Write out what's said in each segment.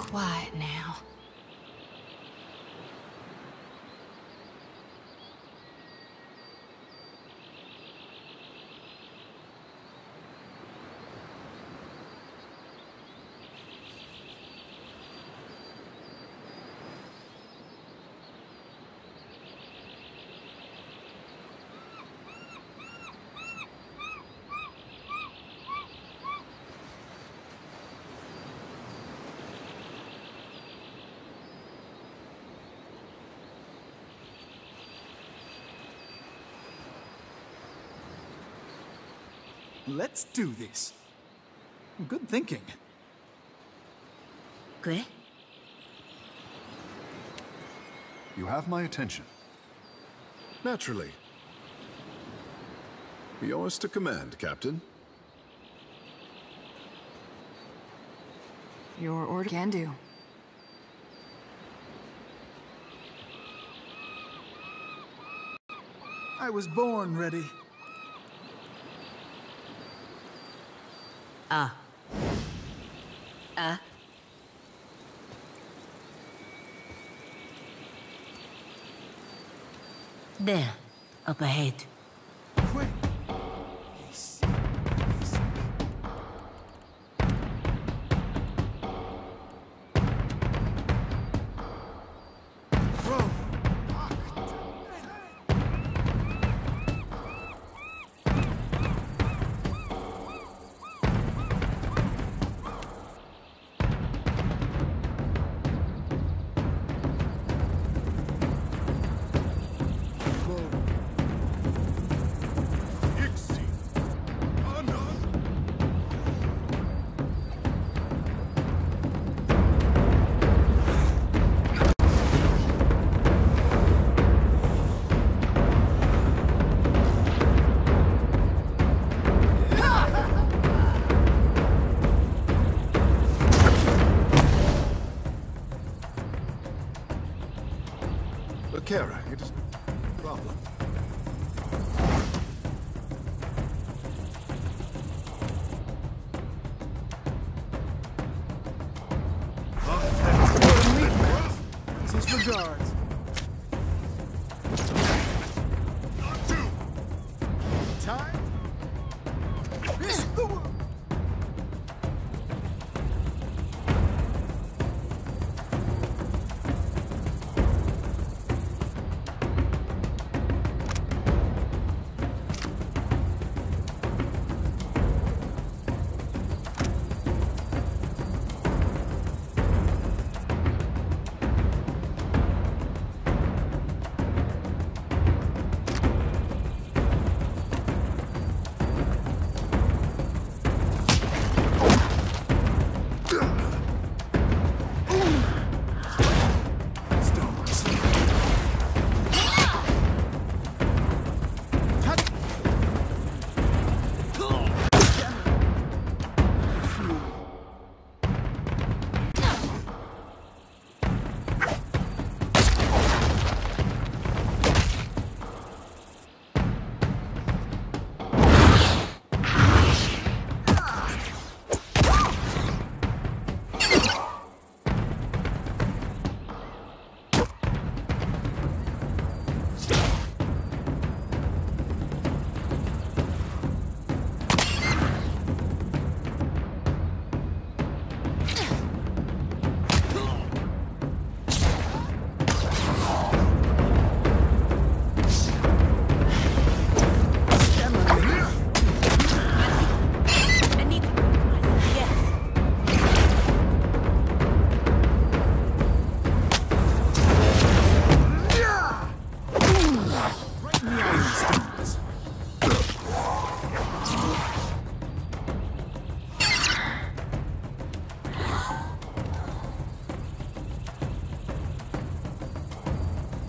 quiet now. Let's do this. Good thinking. ¿Qué? You have my attention. Naturally. Yours to command, Captain. Your order can do. I was born ready. There, up ahead. Wait. Kara, it is no problem. His regards. Time. This the world.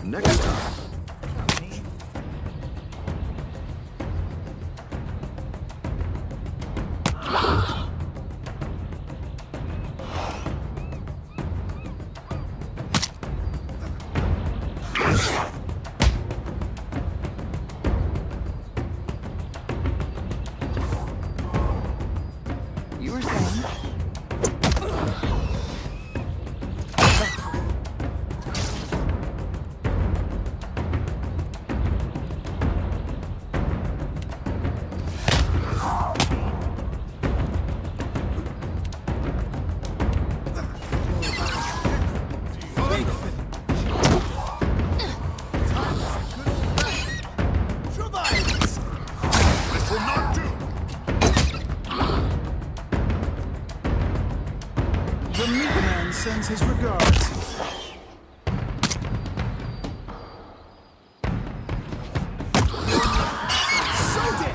Next time. You were saying? and sends his regards. So dead!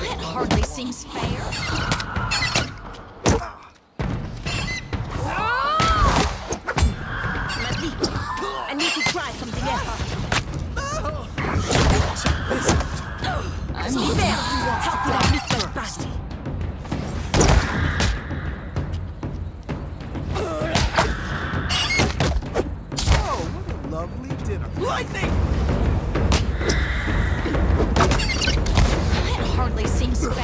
That hardly seems fair. Maldito. I need to try something else. I'm there. How could I miss that bastard? Oh, what a lovely dinner. Lightning! That hardly seems fair. I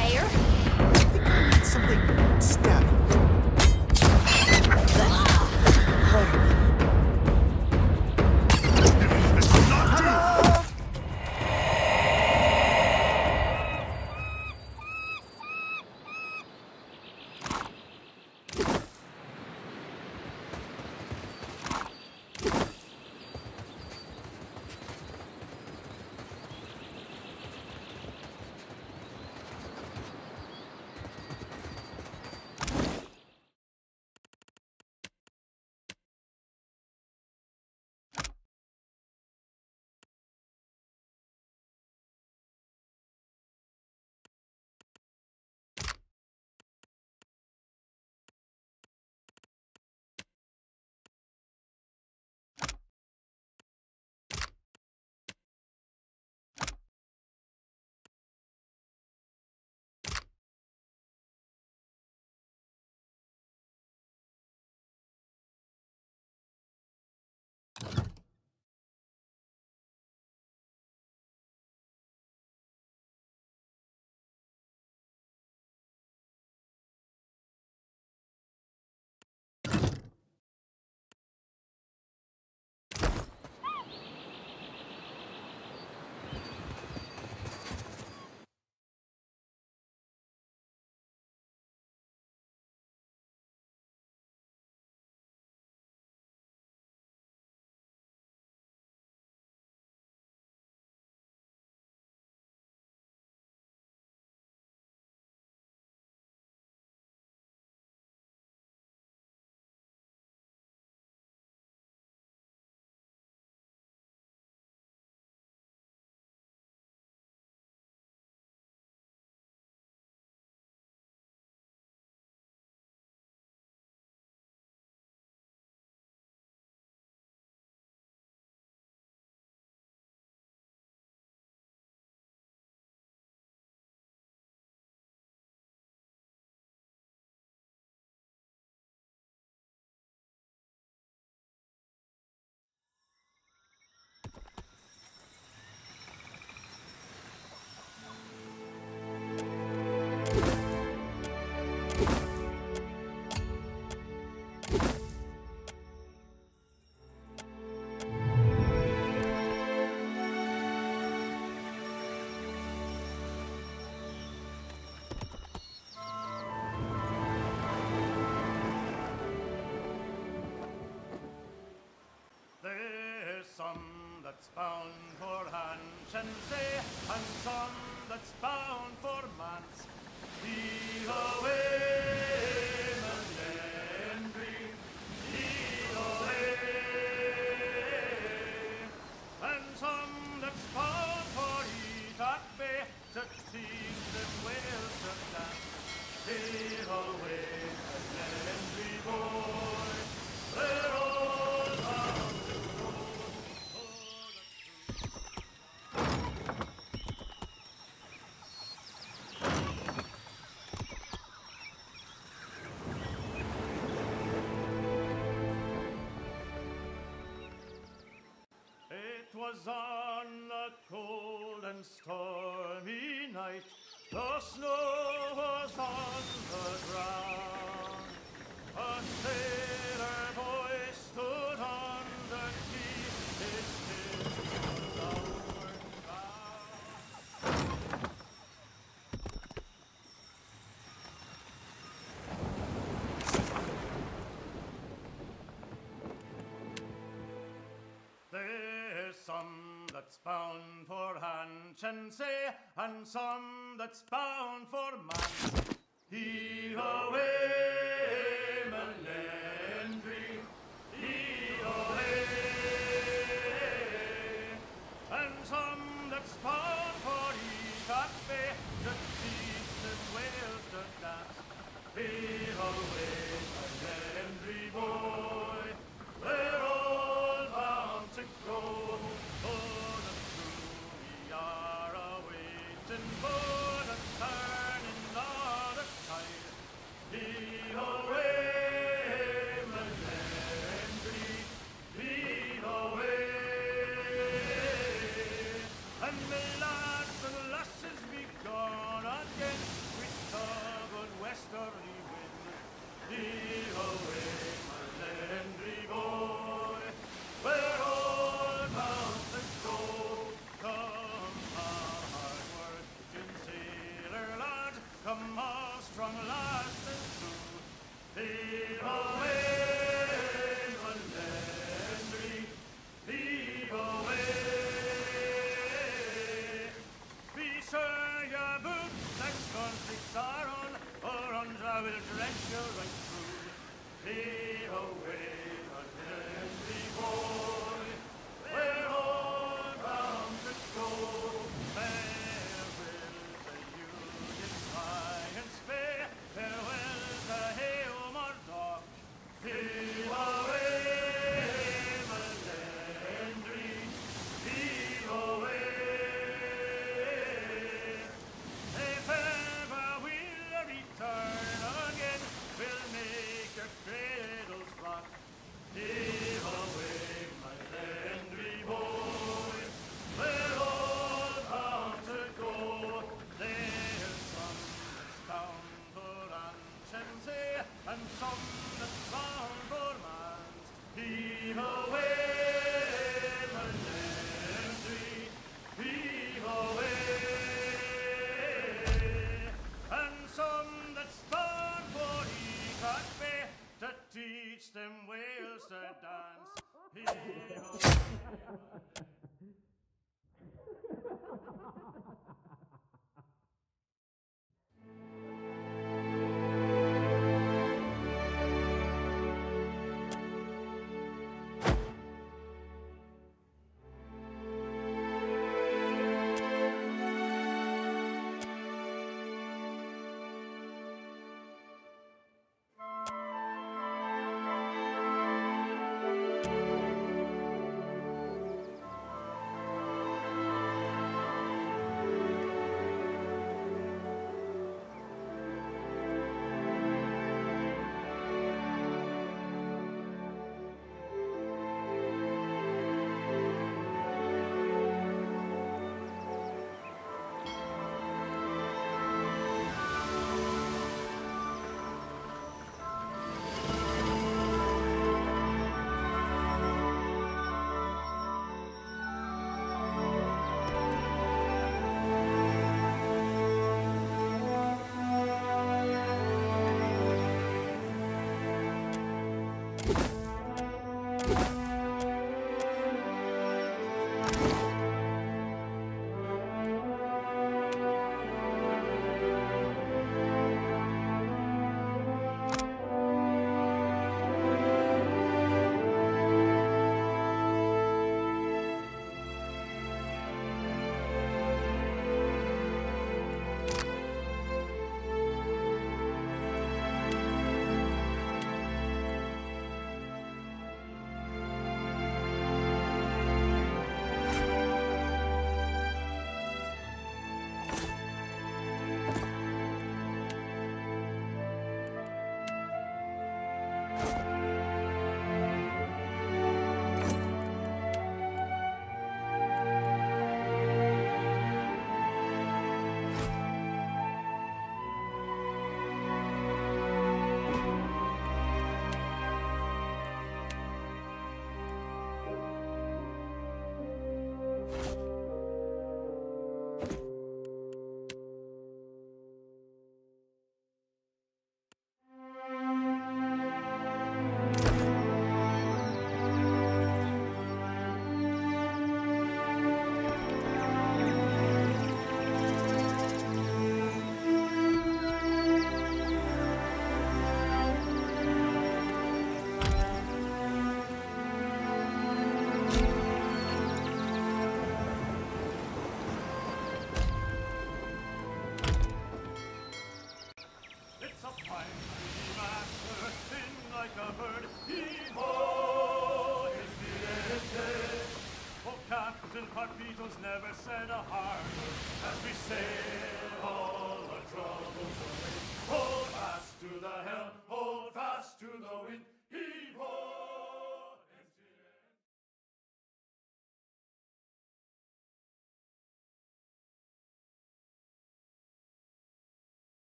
think I need something stabby. that's bound for Hansensee, and some that's bound for Mans. Lead away, Melendry, lead away. And some that's bound for Etat Bay, to teach them well to dance. Lead away, Melendry boy, they're all bound to go. It was on a cold and stormy night, the snow was on the ground. A sailor boy stood underneath his ship, outward bound. There's some that's bound for Hansensee, and some that's bound for Man. heave away, Melandry, heave away. And some that spawn for Ecock Bay to teach them whales to dance. Heave away, Melandry boy, we're all bound to go. Oh, the crew we are a-waiting for the turning of the tide. Heave away, Melandry, heave away. And the lads and lasses be gone again with tug-on westerly wind. Heave away, Melandry boy, we're all bound to go. Come hard-working sailor lad, come on strong lasses too. Heave away, Melandry, heave away. Be sure your boots and scornsticks are on, or Andra will drench you right through. Heave away, Melandry boy, we're all bound to go. Farewell to you, in Giant's Bay, farewell to Hailmore Dock. Heave away, Melandry, heave away. If ever we'll return again, we'll make your cradles rock. Heave away, Melandry boy, we're all bound to go. There's some that's bound for Anshansea, and some that's bound for Mans. Heave away, Melandry, heave away. And some that's bound for Ecock Bay to teach them whales to dance. Heave away.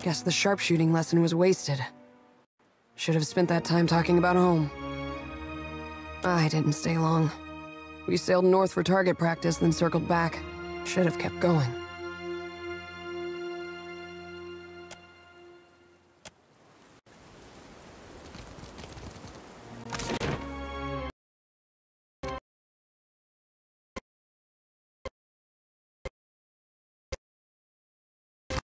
Guess the sharpshooting lesson was wasted. Should have spent that time talking about home. I didn't stay long. We sailed north for target practice, then circled back. Should have kept going.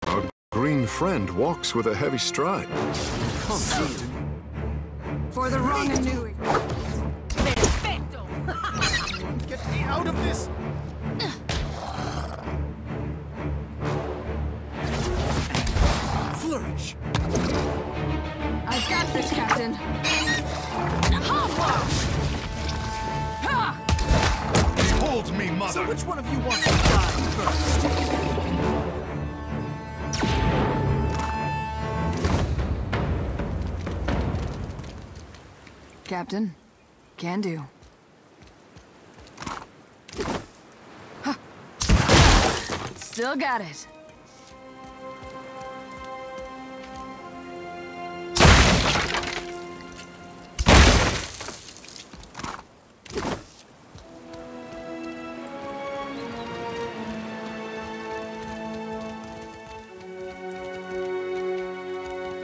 Our green friend walks with a heavy stride. For the wrong and new. Perfecto! Get me out of this! Flourish. I've got this, Captain. Hold me, So mother! which one of you wants to die first? Captain, can do. Huh. Still got it.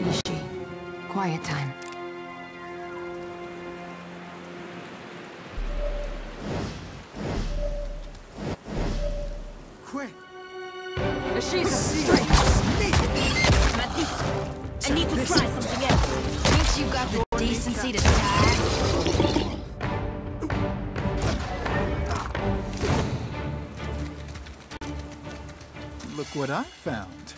Ishi, quiet time. Quick! Ishi's Sneak! Mati, I need to try something else. Think you got the decency to tag? Look what I found.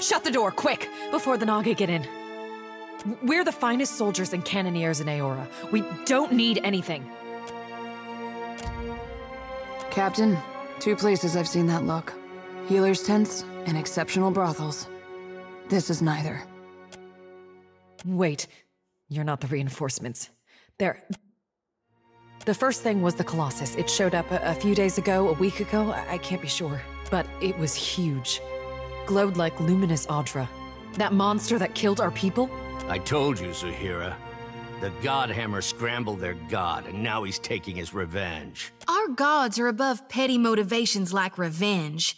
Shut the door, quick, before the Naga get in. We're the finest soldiers and cannoneers in Aora. We don't need anything. Captain, 2 places I've seen that look. Healers' tents and exceptional brothels. This is neither. Wait, you're not the reinforcements. The first thing was the Colossus. It showed up a few days ago, a week ago, I can't be sure. But it was huge. Glowed like luminous Audra. That monster that killed our people? I told you, Zahira. The Godhammer scrambled their god, and now he's taking his revenge. Our gods are above petty motivations like revenge.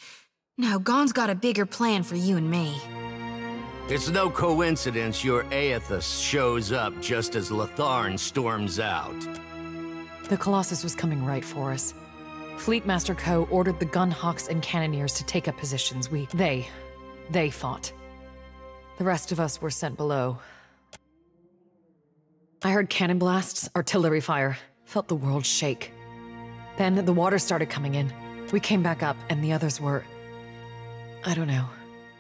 No, Gon's got a bigger plan for you and me. It's no coincidence your Aethys shows up just as Latharn storms out. The Colossus was coming right for us. Fleetmaster Ko ordered the Gunhawks and Cannoneers to take up positions. They fought. The rest of us were sent below. I heard cannon blasts, artillery fire, felt the world shake. Then the water started coming in. We came back up, and the others were... I don't know,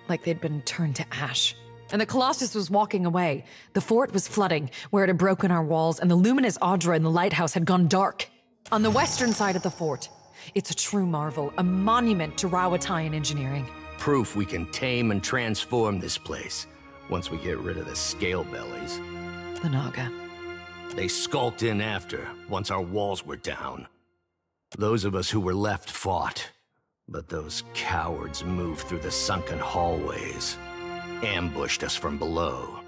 like they'd been turned to ash. And the Colossus was walking away. The fort was flooding, where it had broken our walls, and the luminous Audra in the lighthouse had gone dark. On the western side of the fort, it's a true marvel, a monument to Rawatayan engineering. Proof we can tame and transform this place, once we get rid of the scale bellies. The Naga. They skulked in after, once our walls were down. Those of us who were left fought, but those cowards moved through the sunken hallways, ambushed us from below.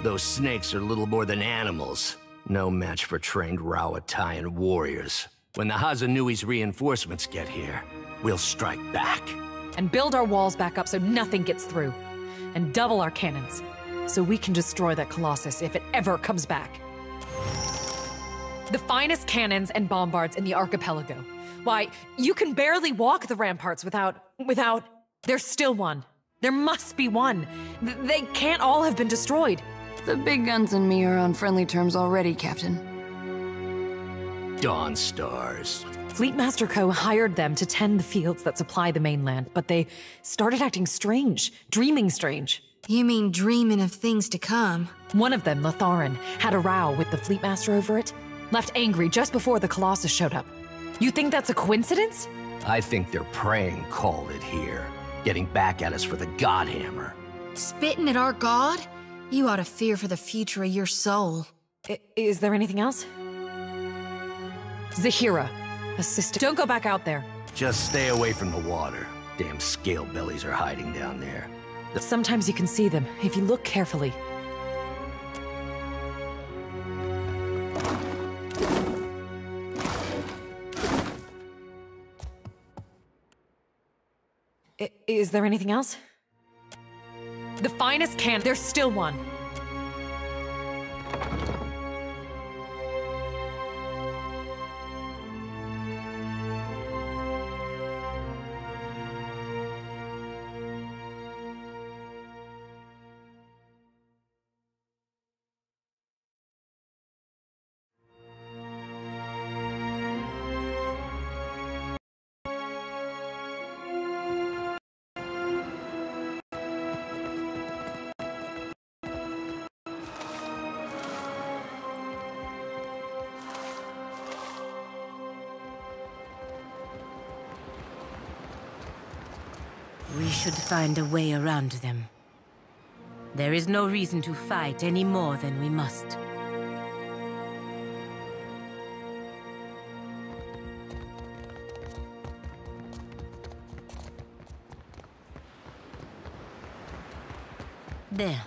Those snakes are little more than animals. No match for trained Rawatayan warriors. When the Hazonui's reinforcements get here, we'll strike back. And build our walls back up so nothing gets through. And double our cannons, so we can destroy that Colossus if it ever comes back. The finest cannons and bombards in the archipelago. Why, you can barely walk the ramparts without... There's still one. There must be one. They can't all have been destroyed. The big guns and me are on friendly terms already, Captain. Dawn Stars. Fleetmaster Co. hired them to tend the fields that supply the mainland, but they started acting strange, dreaming strange. You mean dreaming of things to come? One of them, Latharan, had a row with the Fleetmaster over it, left angry just before the Colossus showed up. You think that's a coincidence? I think their praying called it here, getting back at us for the Godhammer. Spitting at our god? You ought to fear for the future of your soul. Is there anything else? Zahira, assistant. Don't go back out there. Just stay away from the water. Damn scale bellies are hiding down there. Sometimes you can see them, if you look carefully. Is there anything else? The finest can... There's still one. We should find a way around them. There is no reason to fight any more than we must. There.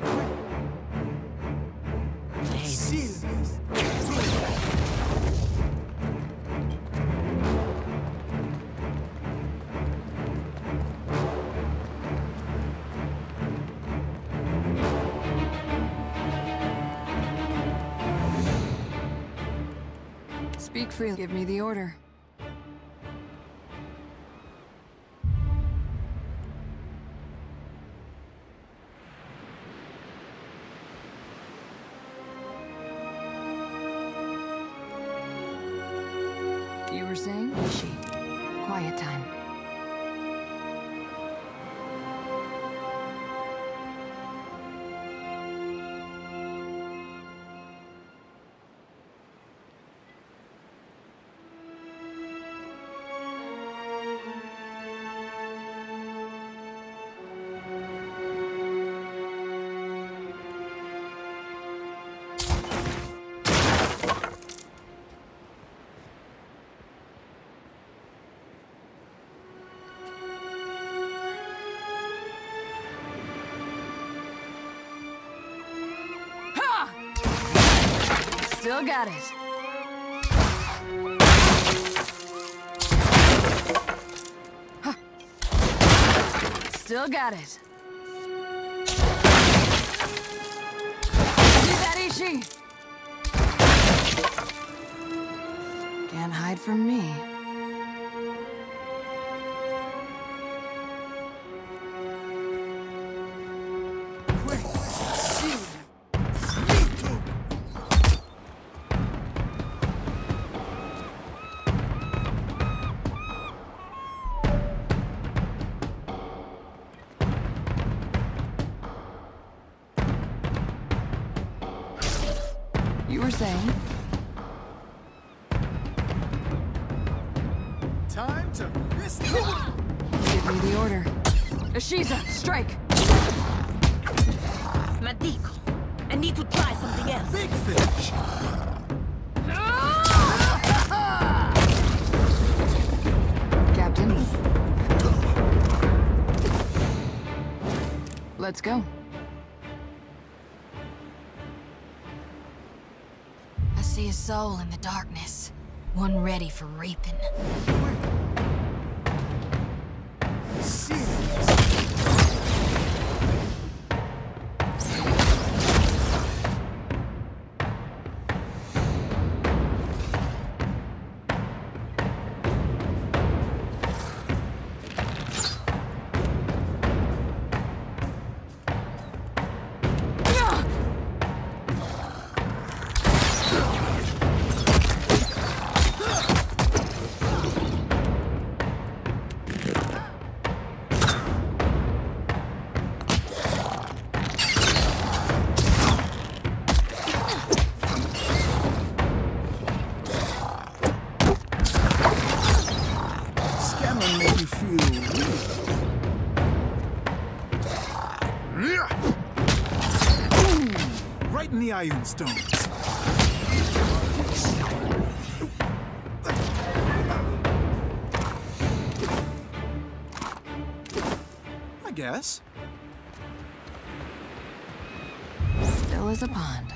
Speak freely. Give me the order. You were saying? She. Quiet time. Still got it. Huh. Still got it. See that, Ishi? Can't hide from me. You were saying? Time to fist. Give me the order. Ashiza, strike! Madiko, I need to try something else. Big fish. Captain. Let's go. see a soul in the darkness. One ready for reaping. Right in the iron stones. I guess. Still as a pond.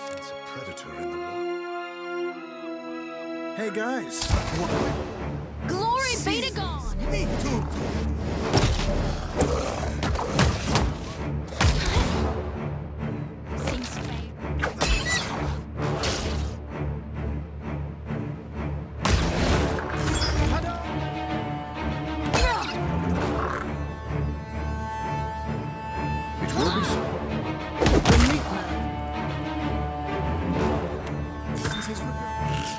Sense a predator in the water. Hey guys. What? Glory be to God! Me too. Seems fair. It will be so. The meat man. This is his regards.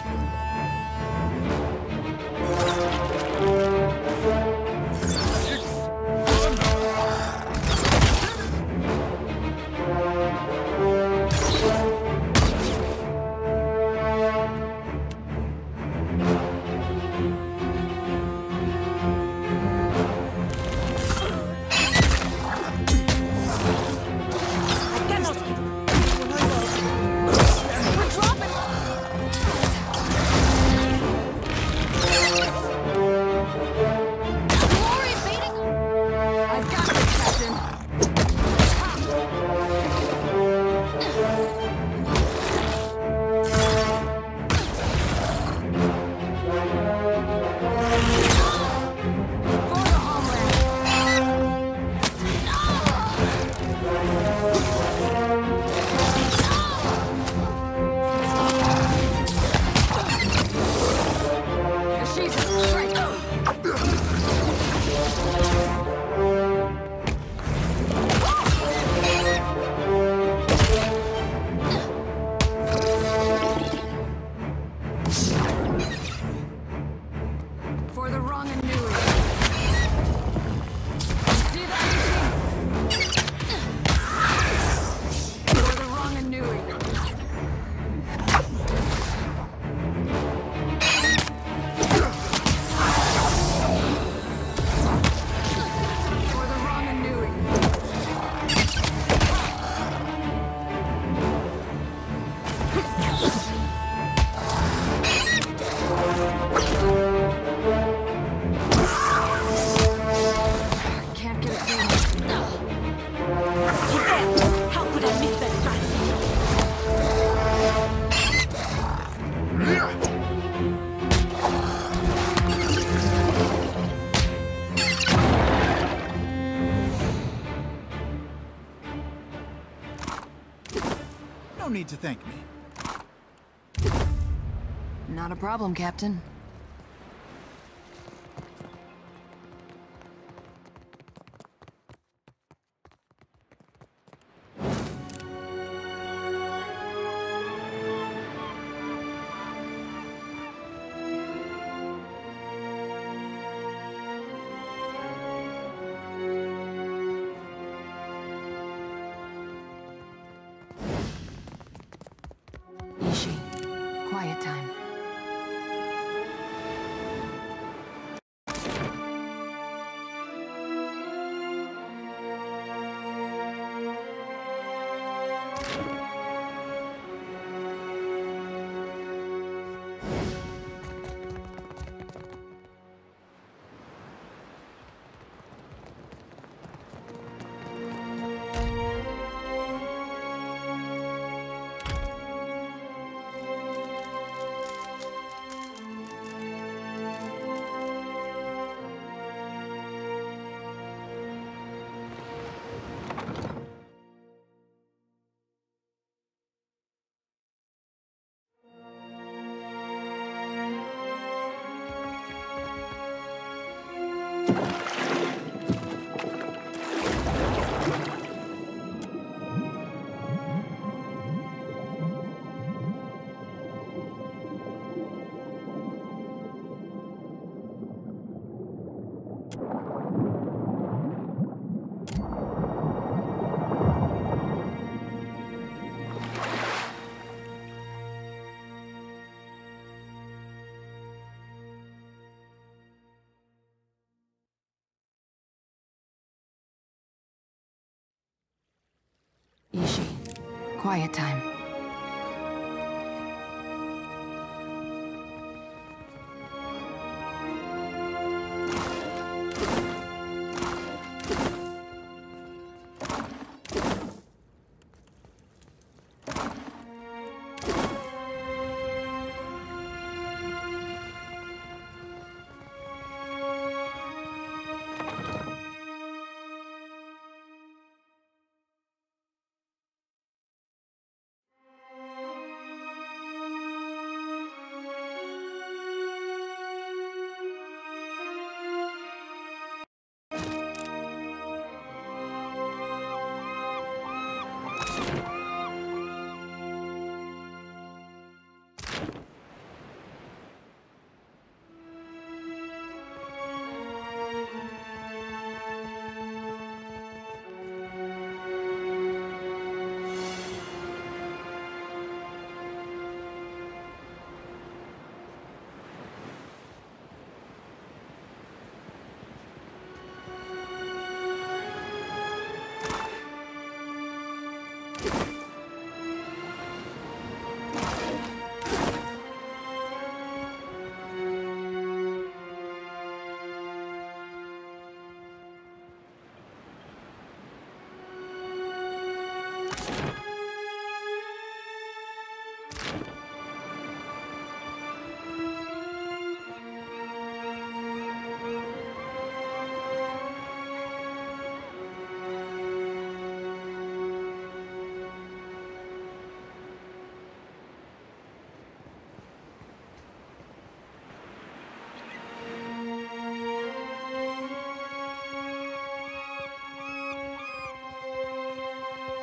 No need to thank me. Not a problem, Captain. Quiet time. Ishi, quiet time.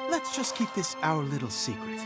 Let's just keep this our little secret.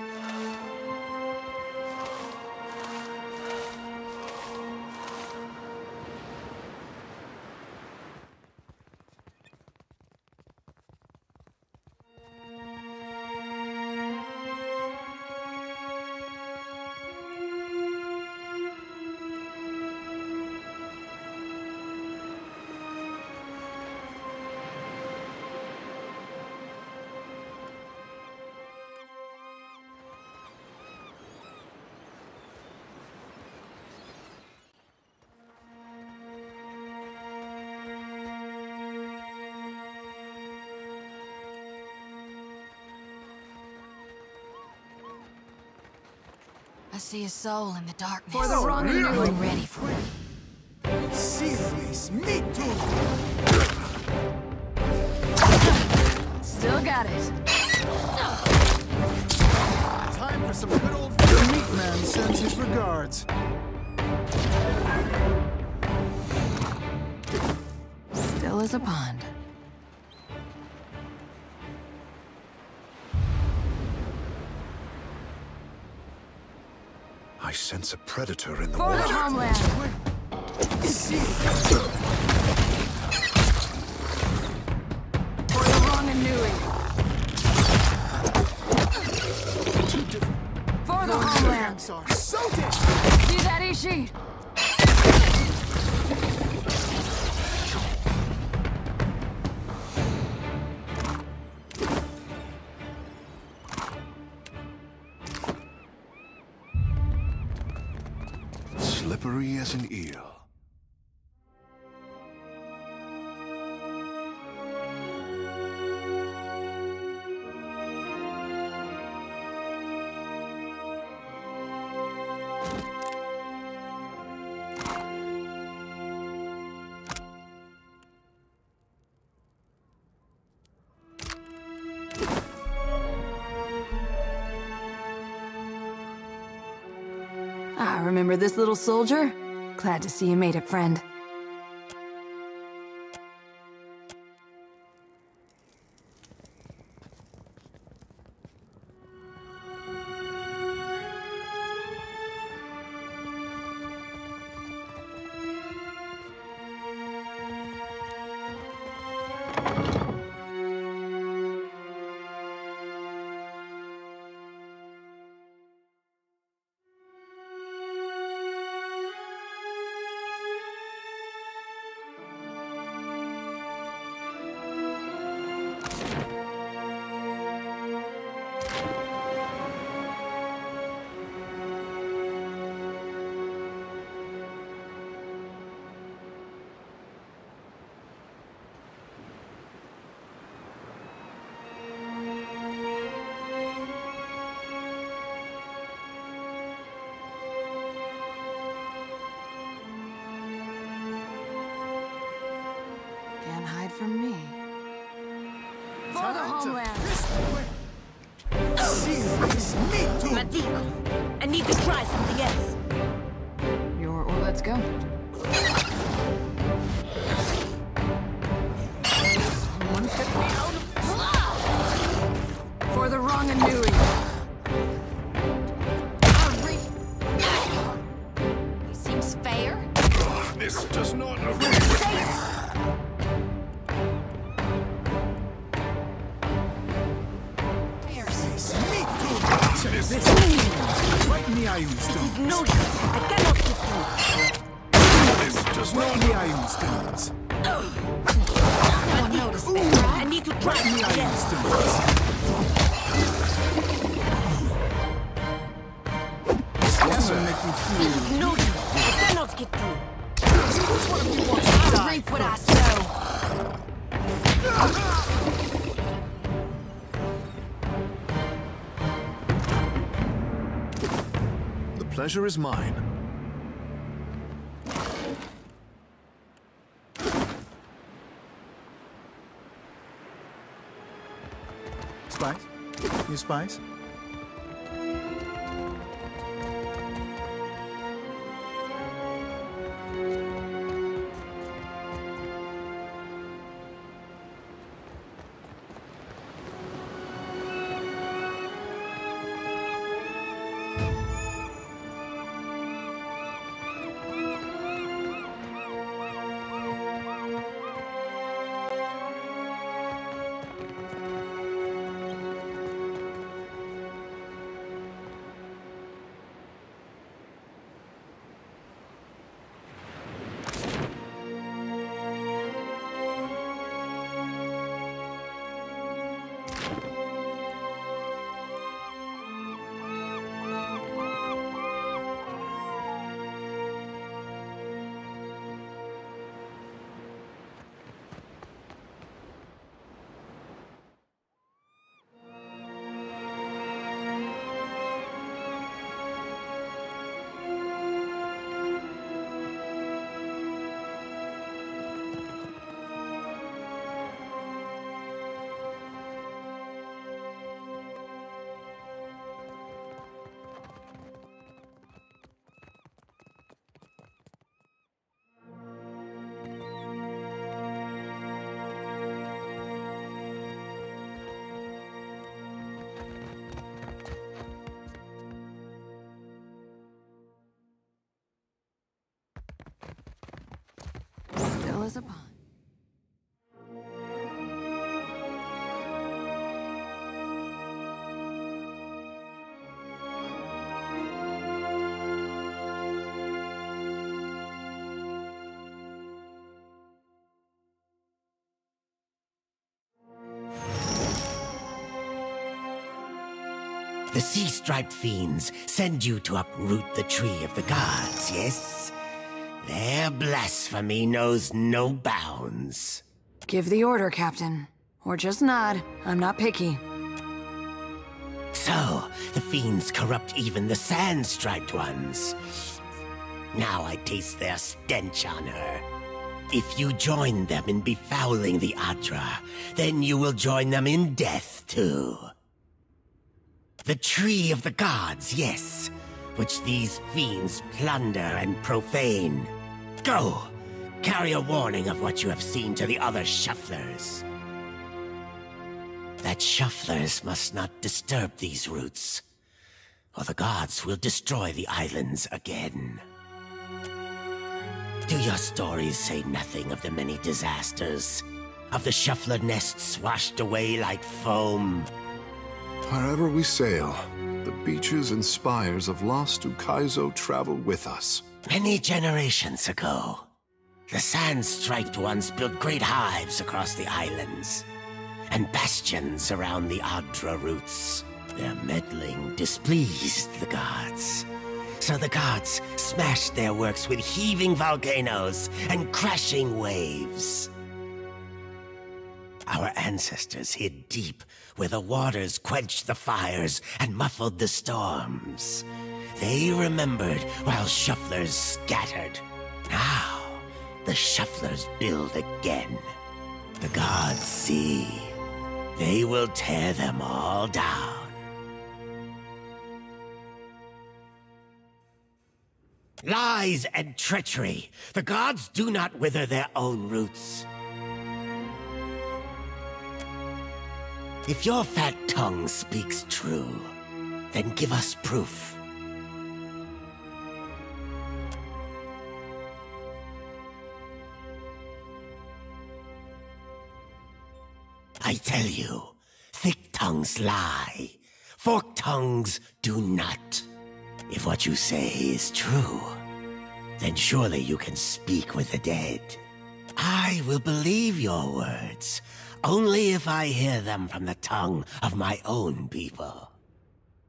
I see a soul in the darkness. For the wrong and new. I'm ready for it. Serious, me too! Still got it. Time for some good old... The meat man sends his regards. Still as a pond. I sense a predator in the For the water. homeland! See. For the wrong and newing. For the homeland! Are so dead. See that, Ishi? Slippery as an eel. Ah, remember this little soldier? Glad to see you made it, friend. Can't hide from me. For the homeland! Serious meat to... Matico, I need to try something else. Or let's go. One step down. For the wrong and newing. He seems fair. This does not agree. Right in the iron stones. No use. I cannot get through. This does Right not in the iron stones. No one noticed that. I need to try Right in the something iron else. stones. This will make you feel... No use. I cannot get through. Which one of you wants to I'll die? reap what I sow. The pleasure is mine. Spice? You spice? smile is upon. The sea-striped fiends send you to uproot the tree of the gods, yes? Their blasphemy knows no bounds. Give the order, Captain. Or just nod. I'm not picky. So, the fiends corrupt even the sand-striped ones. Now I taste their stench on her. If you join them in befouling the Adra, then you will join them in death, too. The tree of the gods, yes, which these fiends plunder and profane. Go, carry a warning of what you have seen to the other shufflers. That shufflers must not disturb these roots, or the gods will destroy the islands again. Do your stories say nothing of the many disasters? Of the shuffler nests washed away like foam? Wherever we sail, the beaches and spires of lost Ukaizo travel with us. Many generations ago, the sand-striped ones built great hives across the islands, and bastions around the Adra roots. Their meddling displeased the gods, so the gods smashed their works with heaving volcanoes and crashing waves. Our ancestors hid deep where the waters quenched the fires and muffled the storms. They remembered while shufflers scattered. Now, the shufflers build again. The gods see. They will tear them all down. Lies and treachery. The gods do not wither their own roots. If your fat tongue speaks true, then give us proof. I tell you, thick tongues lie, forked tongues do not. If what you say is true, then surely you can speak with the dead. I will believe your words, only if I hear them from the tongue of my own people.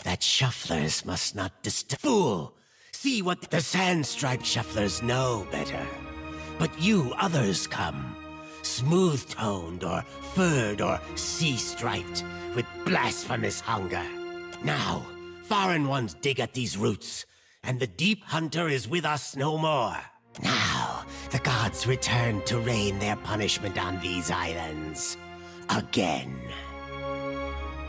That shufflers must not disturb. Fool! See what the sand-striped shufflers know better. But you others come, smooth-toned or furred or sea-striped, with blasphemous hunger. Now, foreign ones dig at these roots, and the deep hunter is with us no more. Now, the gods return to rain their punishment on these islands. Again.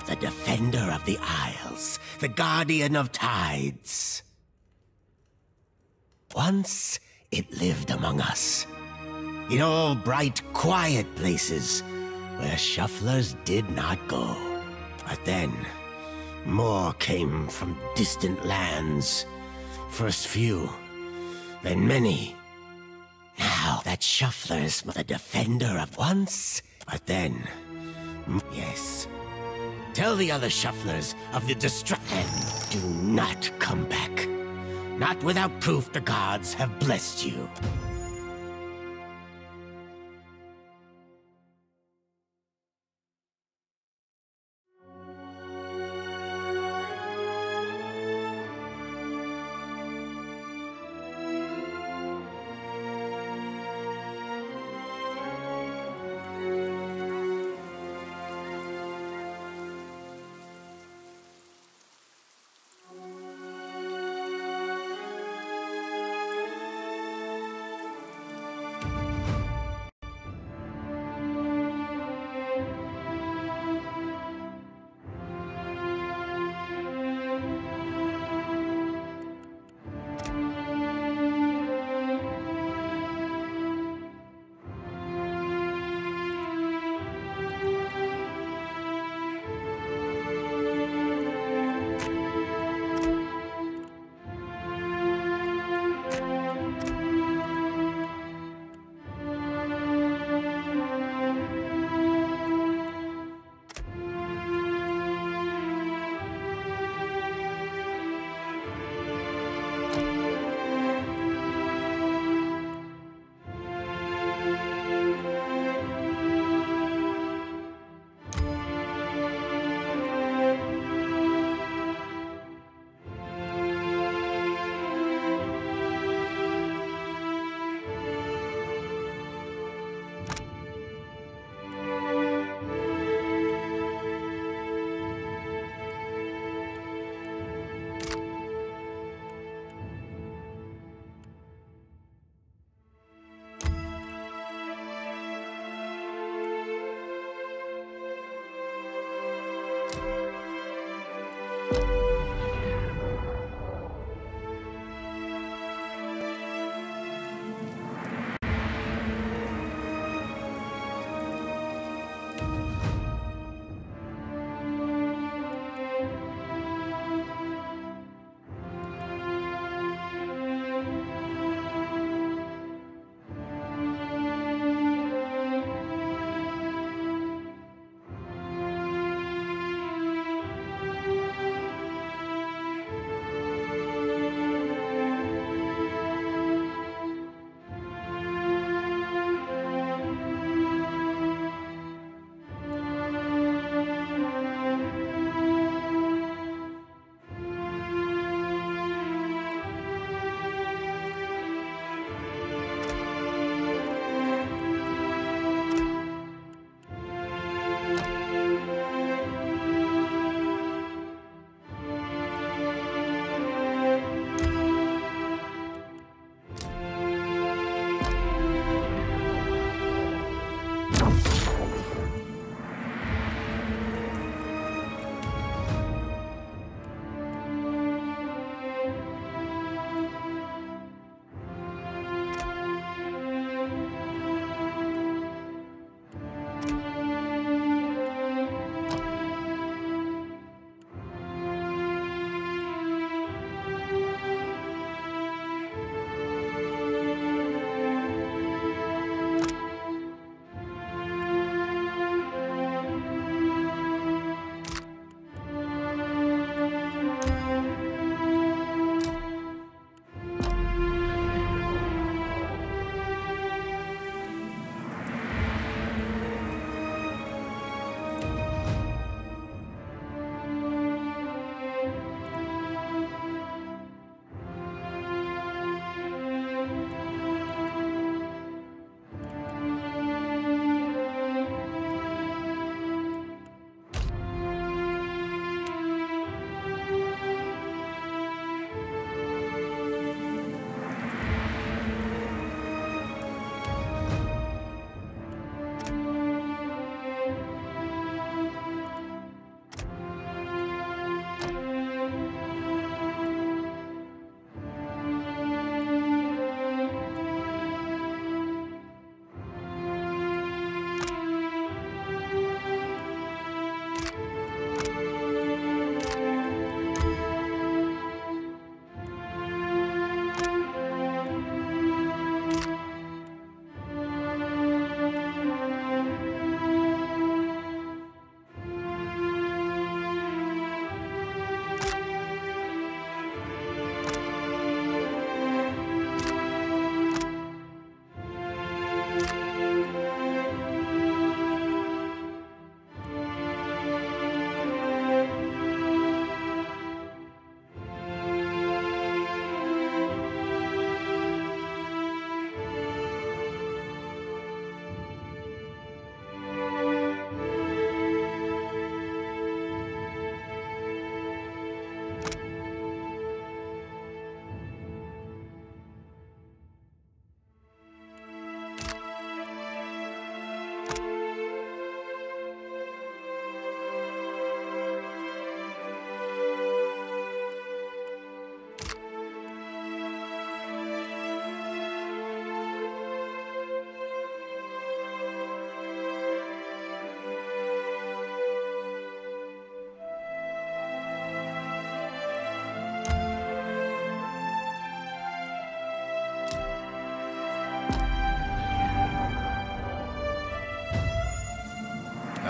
The defender of the isles, the guardian of tides. Once, it lived among us. In all bright, quiet places, where shufflers did not go. But then, more came from distant lands. First few, then many. Now that shufflers, the defender of once, but then, yes. Tell the other shufflers of the destruction. Do not come back. Not without proof the gods have blessed you.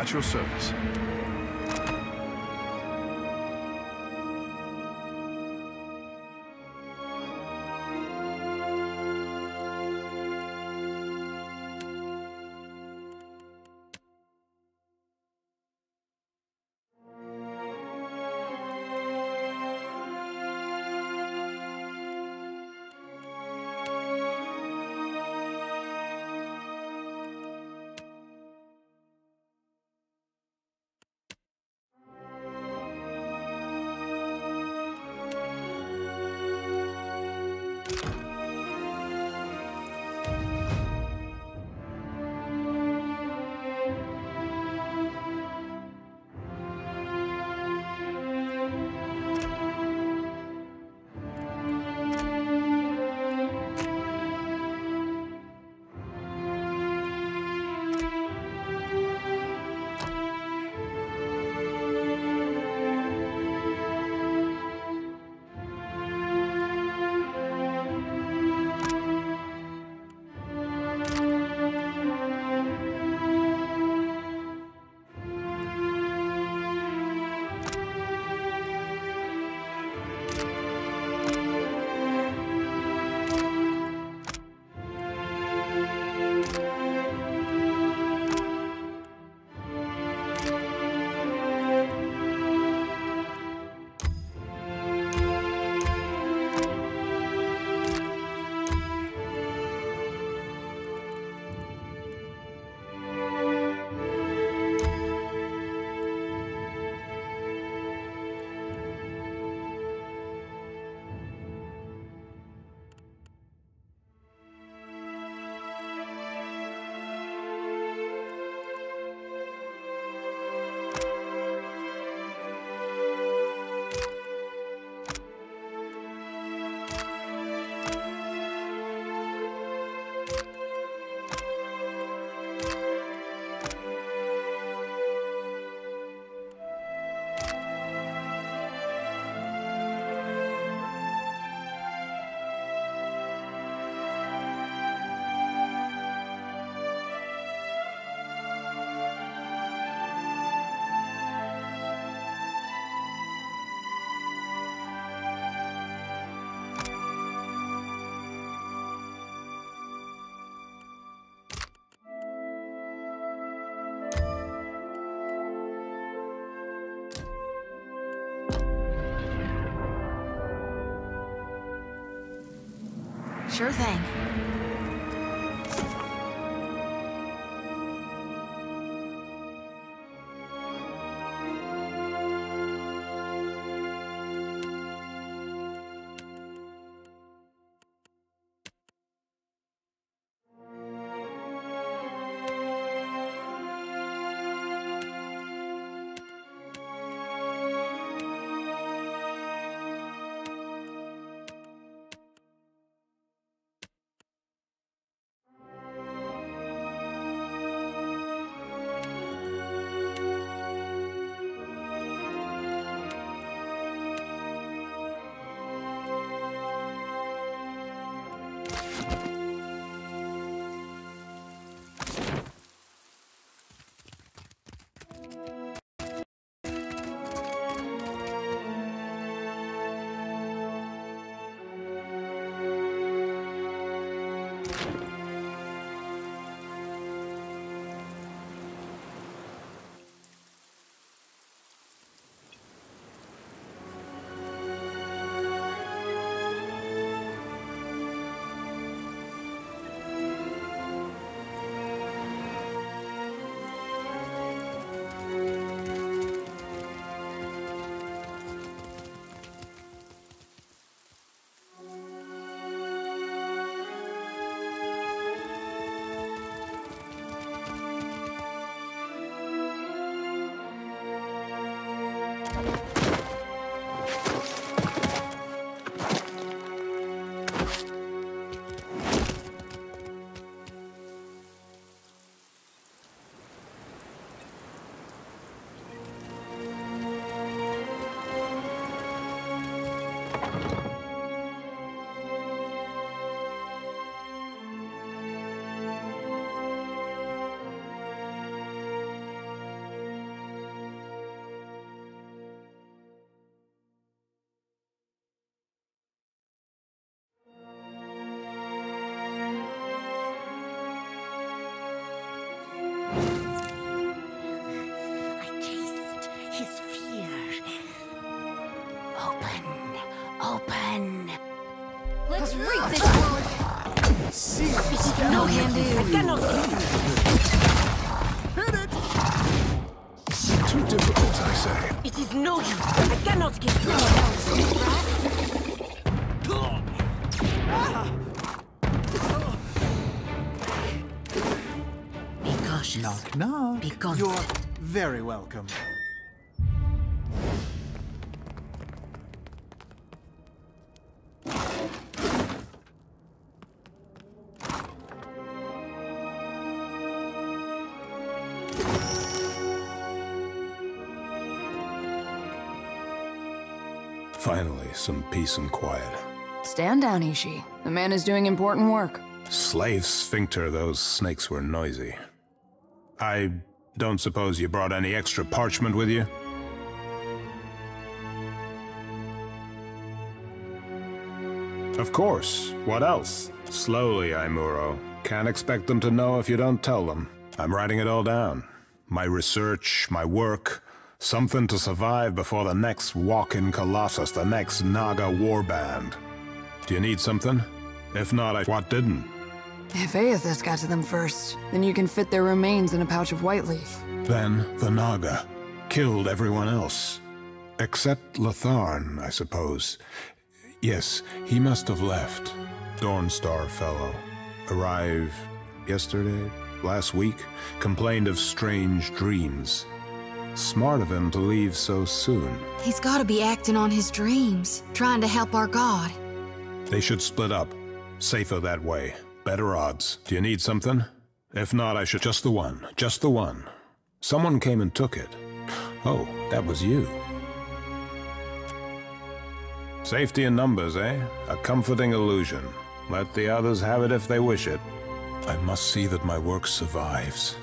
At your service. Sure thing. Open. Let's reap this world. No can do. I cannot Hit it! Too difficult, I say. It is no use. I cannot get through. Be cautious. Knock, knock. Be gone. You're very welcome. Finally, some peace and quiet. Stand down, Ishii. The man is doing important work. Slave sphincter, those snakes were noisy. I don't suppose you brought any extra parchment with you? Of course. What else? Slowly, Aimuro. Can't expect them to know if you don't tell them. I'm writing it all down. My research, my work, something to survive before the next walk-in Colossus, the next Naga warband. Do you need something? If not, what didn't? If Aethys got to them first, then you can fit their remains in a pouch of white leaf. Then the Naga killed everyone else. Except Latharn, I suppose. Yes, he must have left. Dawnstar fellow. Arrived yesterday, last week, complained of strange dreams. Smart of him to leave so soon. He's gotta be acting on his dreams, trying to help our god. They should split up. Safer that way. Better odds. Do you need something? If not, I should... Just the one. Just the one. Someone came and took it. Oh, that was you. Safety in numbers, eh? A comforting illusion. Let the others have it if they wish it. I must see that my work survives.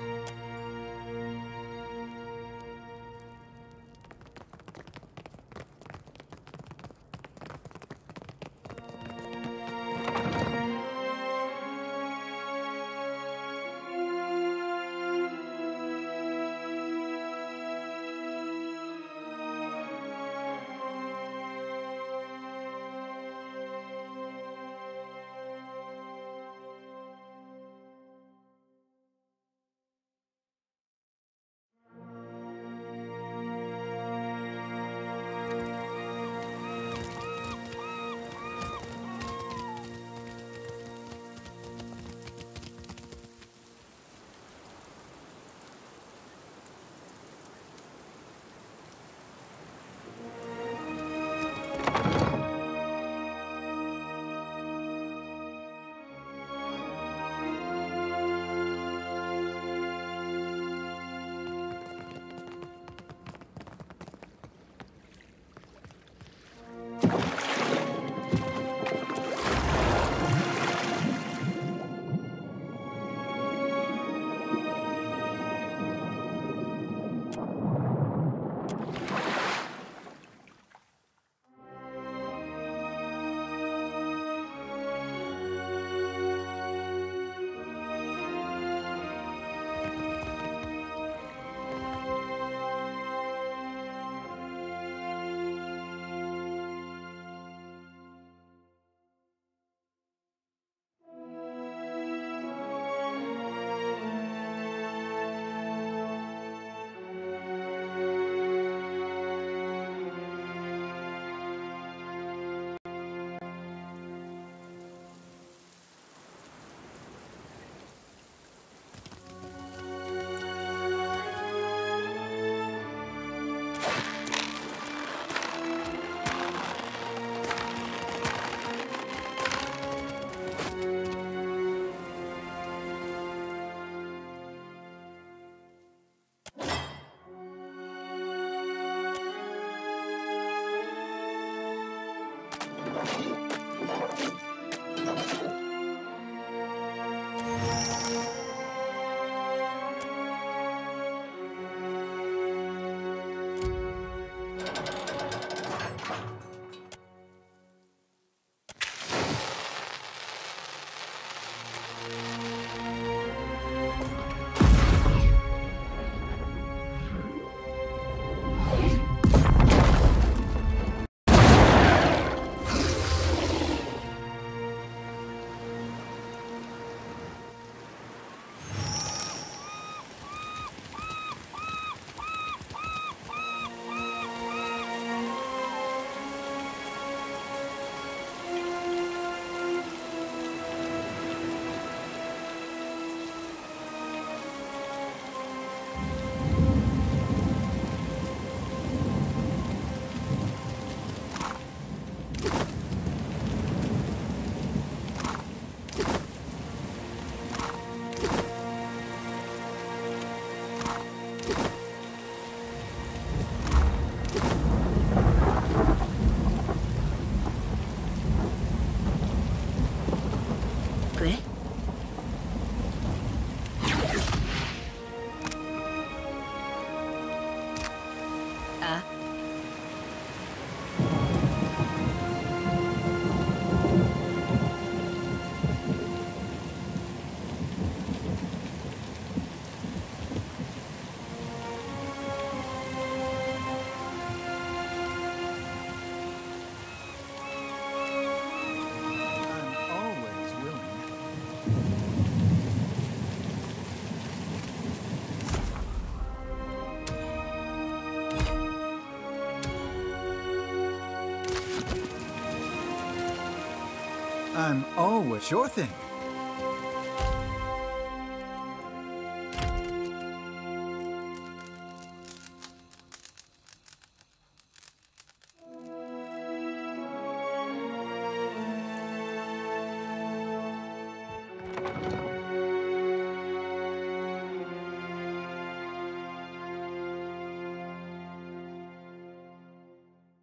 I'm always sure thing.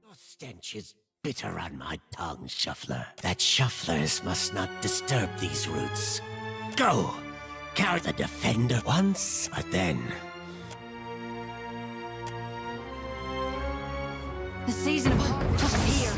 Your stench is bitter on my tongue, Shuffler. That shufflers must not disturb these roots. Go! Carry the defender once, but then... The season of harvest is here.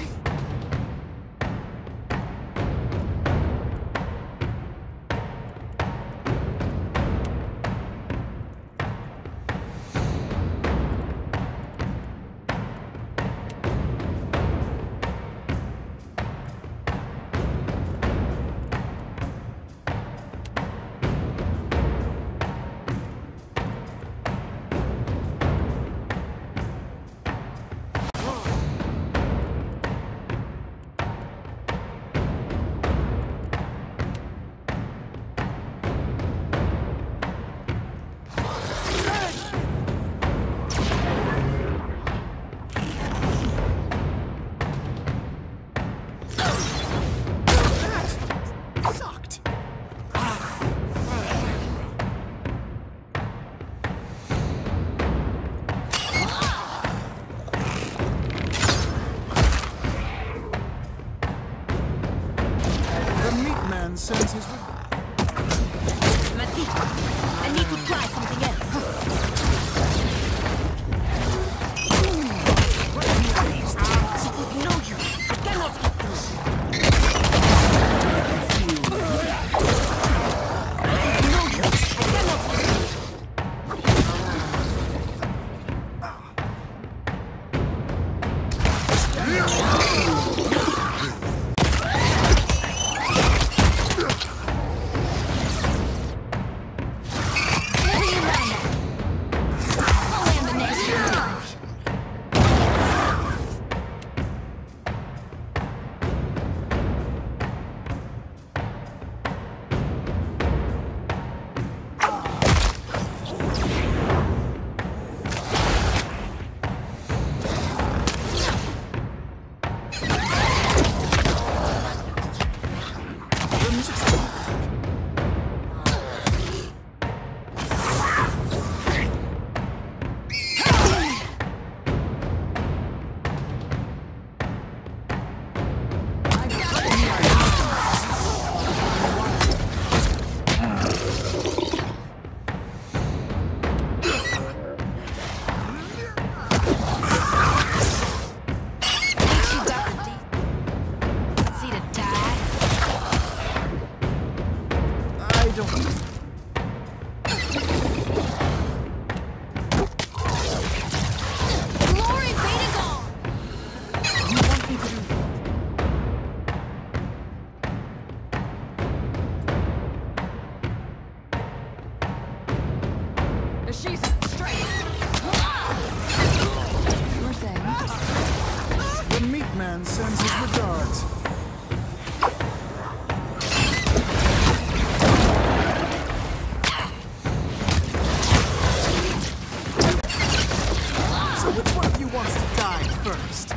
Sends his... Mati, I need to try something else. It is no use. I cannot get through. It is no use. I cannot get through. Mati, She's straight. You were saying? The meat man sends his regards. So which one of you wants to die first?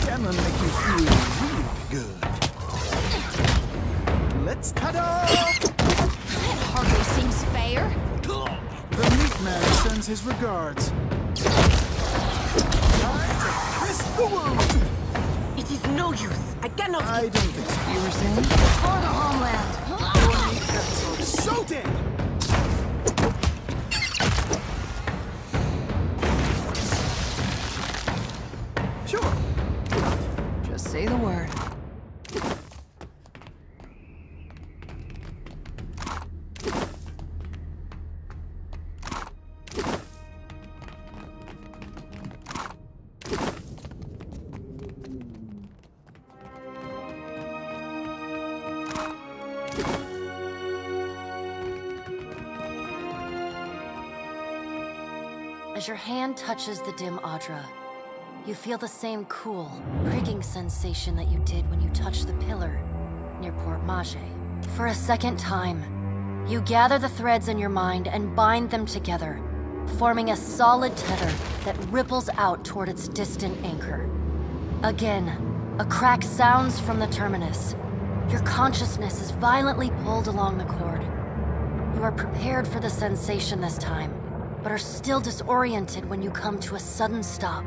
Stamina make you feel real good. Let's cut off! That hardly seems fair. The meat man sends his regards. Time to crisp the wound! It is no use. I cannot. I don't think so. You were saying? For the homeland. Your meat cuts are so dead! Sure. Just say the word. As your hand touches the dim Audra, you feel the same cool, pricking sensation that you did when you touched the pillar near Port Mage. For a second time, you gather the threads in your mind and bind them together, forming a solid tether that ripples out toward its distant anchor. Again, a crack sounds from the terminus. Your consciousness is violently pulled along the cord. You are prepared for the sensation this time, but are still disoriented when you come to a sudden stop.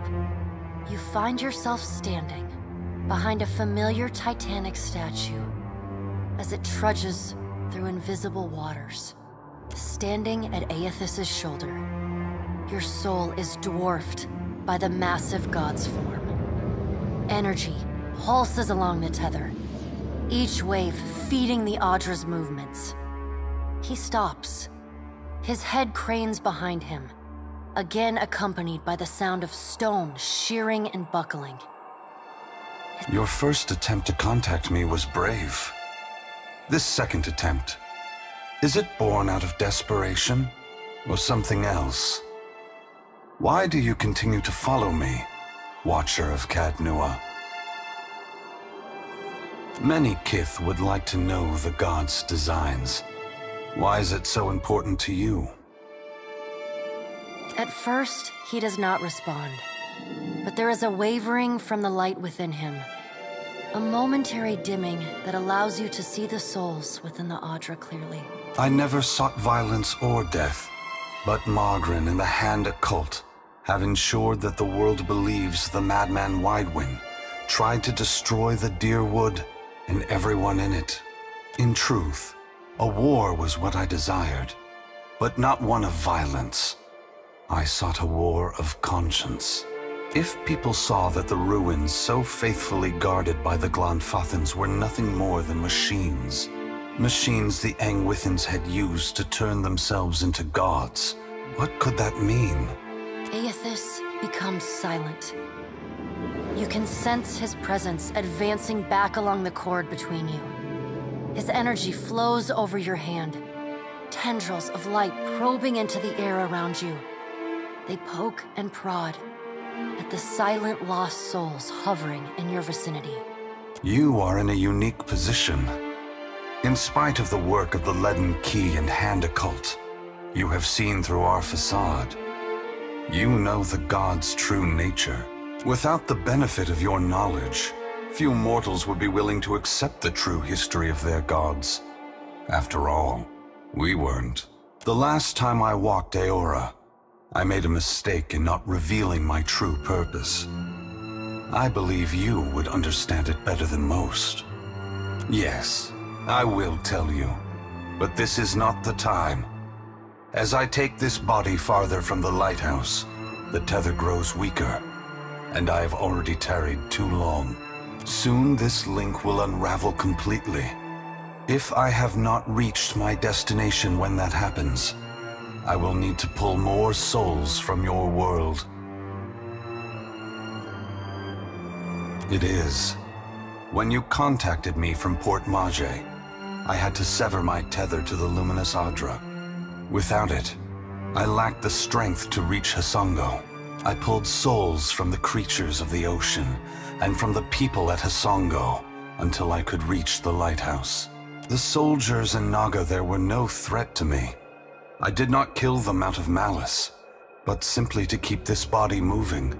You find yourself standing behind a familiar Titanic statue as it trudges through invisible waters. Standing at Aethys' shoulder, your soul is dwarfed by the massive god's form. Energy pulses along the tether, each wave feeding the Audra's movements. He stops. His head cranes behind him, again accompanied by the sound of stone shearing and buckling. Your first attempt to contact me was brave. This second attempt, is it born out of desperation or something else? Why do you continue to follow me, Watcher of Cadnua? Many Kith would like to know the god's designs. Why is it so important to you? At first, he does not respond, but there is a wavering from the light within him. A momentary dimming that allows you to see the souls within the Audra clearly. I never sought violence or death, but Margren and the Hand Occult have ensured that the world believes the madman Widewind tried to destroy the Deerwood and everyone in it. In truth, a war was what I desired, but not one of violence. I sought a war of conscience. If people saw that the ruins so faithfully guarded by the Glanfathans were nothing more than machines the Angwithans had used to turn themselves into gods, what could that mean? Aethys becomes silent. You can sense his presence advancing back along the cord between you. His energy flows over your hand, tendrils of light probing into the air around you. They poke and prod at the silent lost souls hovering in your vicinity. You are in a unique position. In spite of the work of the Leaden Key and Hand Occult, you have seen through our facade. You know the god's true nature. Without the benefit of your knowledge, few mortals would be willing to accept the true history of their gods. After all, we weren't. The last time I walked Aora, I made a mistake in not revealing my true purpose. I believe you would understand it better than most. Yes, I will tell you, but this is not the time. As I take this body farther from the lighthouse, the tether grows weaker, and I have already tarried too long. Soon this link will unravel completely. If I have not reached my destination when that happens, I will need to pull more souls from your world. It is. When you contacted me from Port Mage, I had to sever my tether to the luminous Adra. Without it, I lacked the strength to reach Hasongo. I pulled souls from the creatures of the ocean and from the people at Hasongo until I could reach the lighthouse. The soldiers in Naga there were no threat to me. I did not kill them out of malice, but simply to keep this body moving.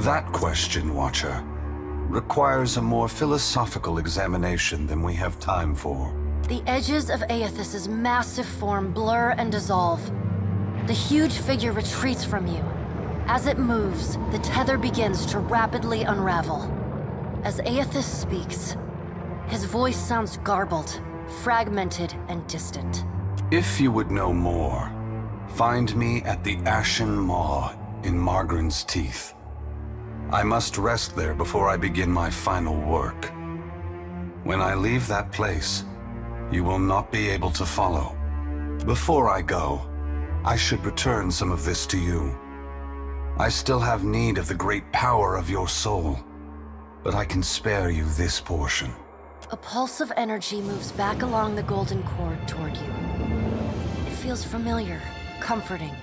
That question, Watcher, requires a more philosophical examination than we have time for. The edges of Aethys's massive form blur and dissolve. The huge figure retreats from you. As it moves, the tether begins to rapidly unravel. As Aethys speaks, his voice sounds garbled, fragmented, and distant. If you would know more, find me at the Ashen Maw in Margren's Teeth. I must rest there before I begin my final work. When I leave that place, you will not be able to follow. Before I go, I should return some of this to you. I still have need of the great power of your soul, but I can spare you this portion. A pulse of energy moves back along the golden cord toward you. It feels familiar, comforting,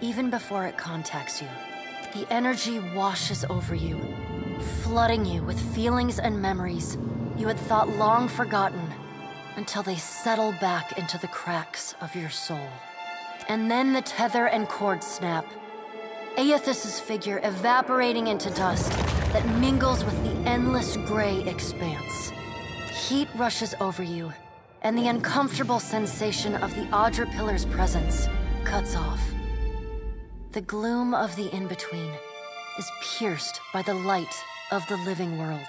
even before it contacts you. The energy washes over you, flooding you with feelings and memories you had thought long forgotten until they settle back into the cracks of your soul. And then the tether and cord snap. Aethys's figure evaporating into dust that mingles with the endless gray expanse. Heat rushes over you, and the uncomfortable sensation of the Adra Pillar's presence cuts off. The gloom of the in-between is pierced by the light of the living world.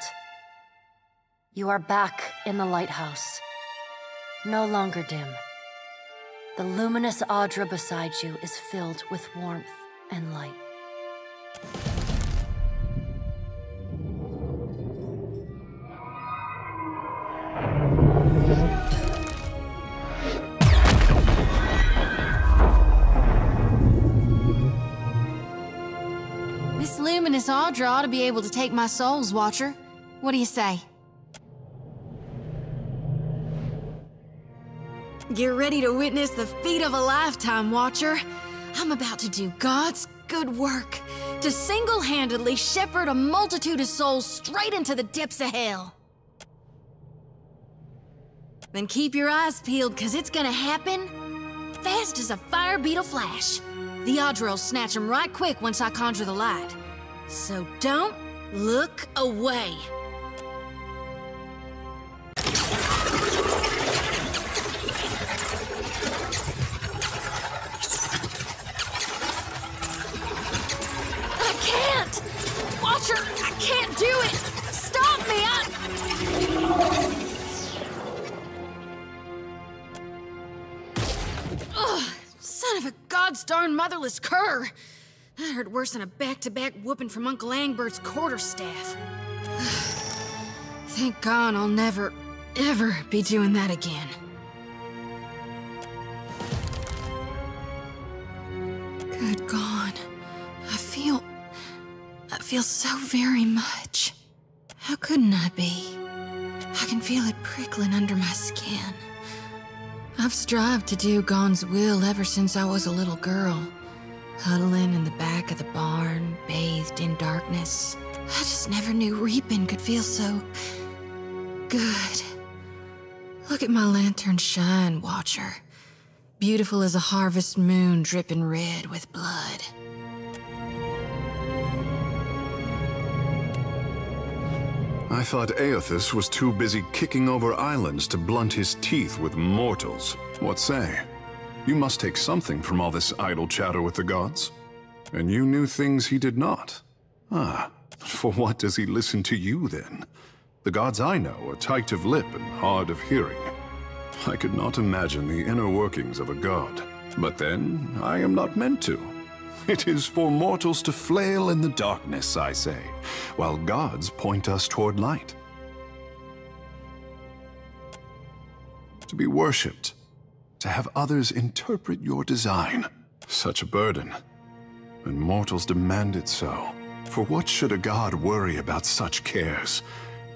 You are back in the lighthouse, no longer dim. The luminous Adra beside you is filled with warmth and light. This luminous Adra ought to be able to take my souls, Watcher. What do you say? Get ready to witness the feat of a lifetime, Watcher. I'm about to do God's good work, to single-handedly shepherd a multitude of souls straight into the depths of hell. Then keep your eyes peeled, cause it's gonna happen fast as a fire beetle flash. The Adra will snatch them right quick once I conjure the light. So don't look away. I can't! Watcher, I can't do it! Stop me! Ugh, son of a god's darn motherless cur! That hurt worse than a back-to-back whooping from Uncle Angbert's quarterstaff. Thank God I'll never, ever be doing that again. Good God. I feel so very much. How couldn't I be? I can feel it prickling under my skin. I've strived to do Gon's will ever since I was a little girl. Huddling in the back of the barn, bathed in darkness. I just never knew reaping could feel so good. Look at my lantern shine, Watcher. Beautiful as a harvest moon dripping red with blood. I thought Aethys was too busy kicking over islands to blunt his teeth with mortals. What say? You must take something from all this idle chatter with the gods. And you knew things he did not. Ah, for what does he listen to you then? The gods I know are tight of lip and hard of hearing. I could not imagine the inner workings of a god. But then, I am not meant to. It is for mortals to flail in the darkness, I say, while gods point us toward light. To be worshipped, to have others interpret your design. Such a burden. and mortals demand it so. For what should a god worry about such cares,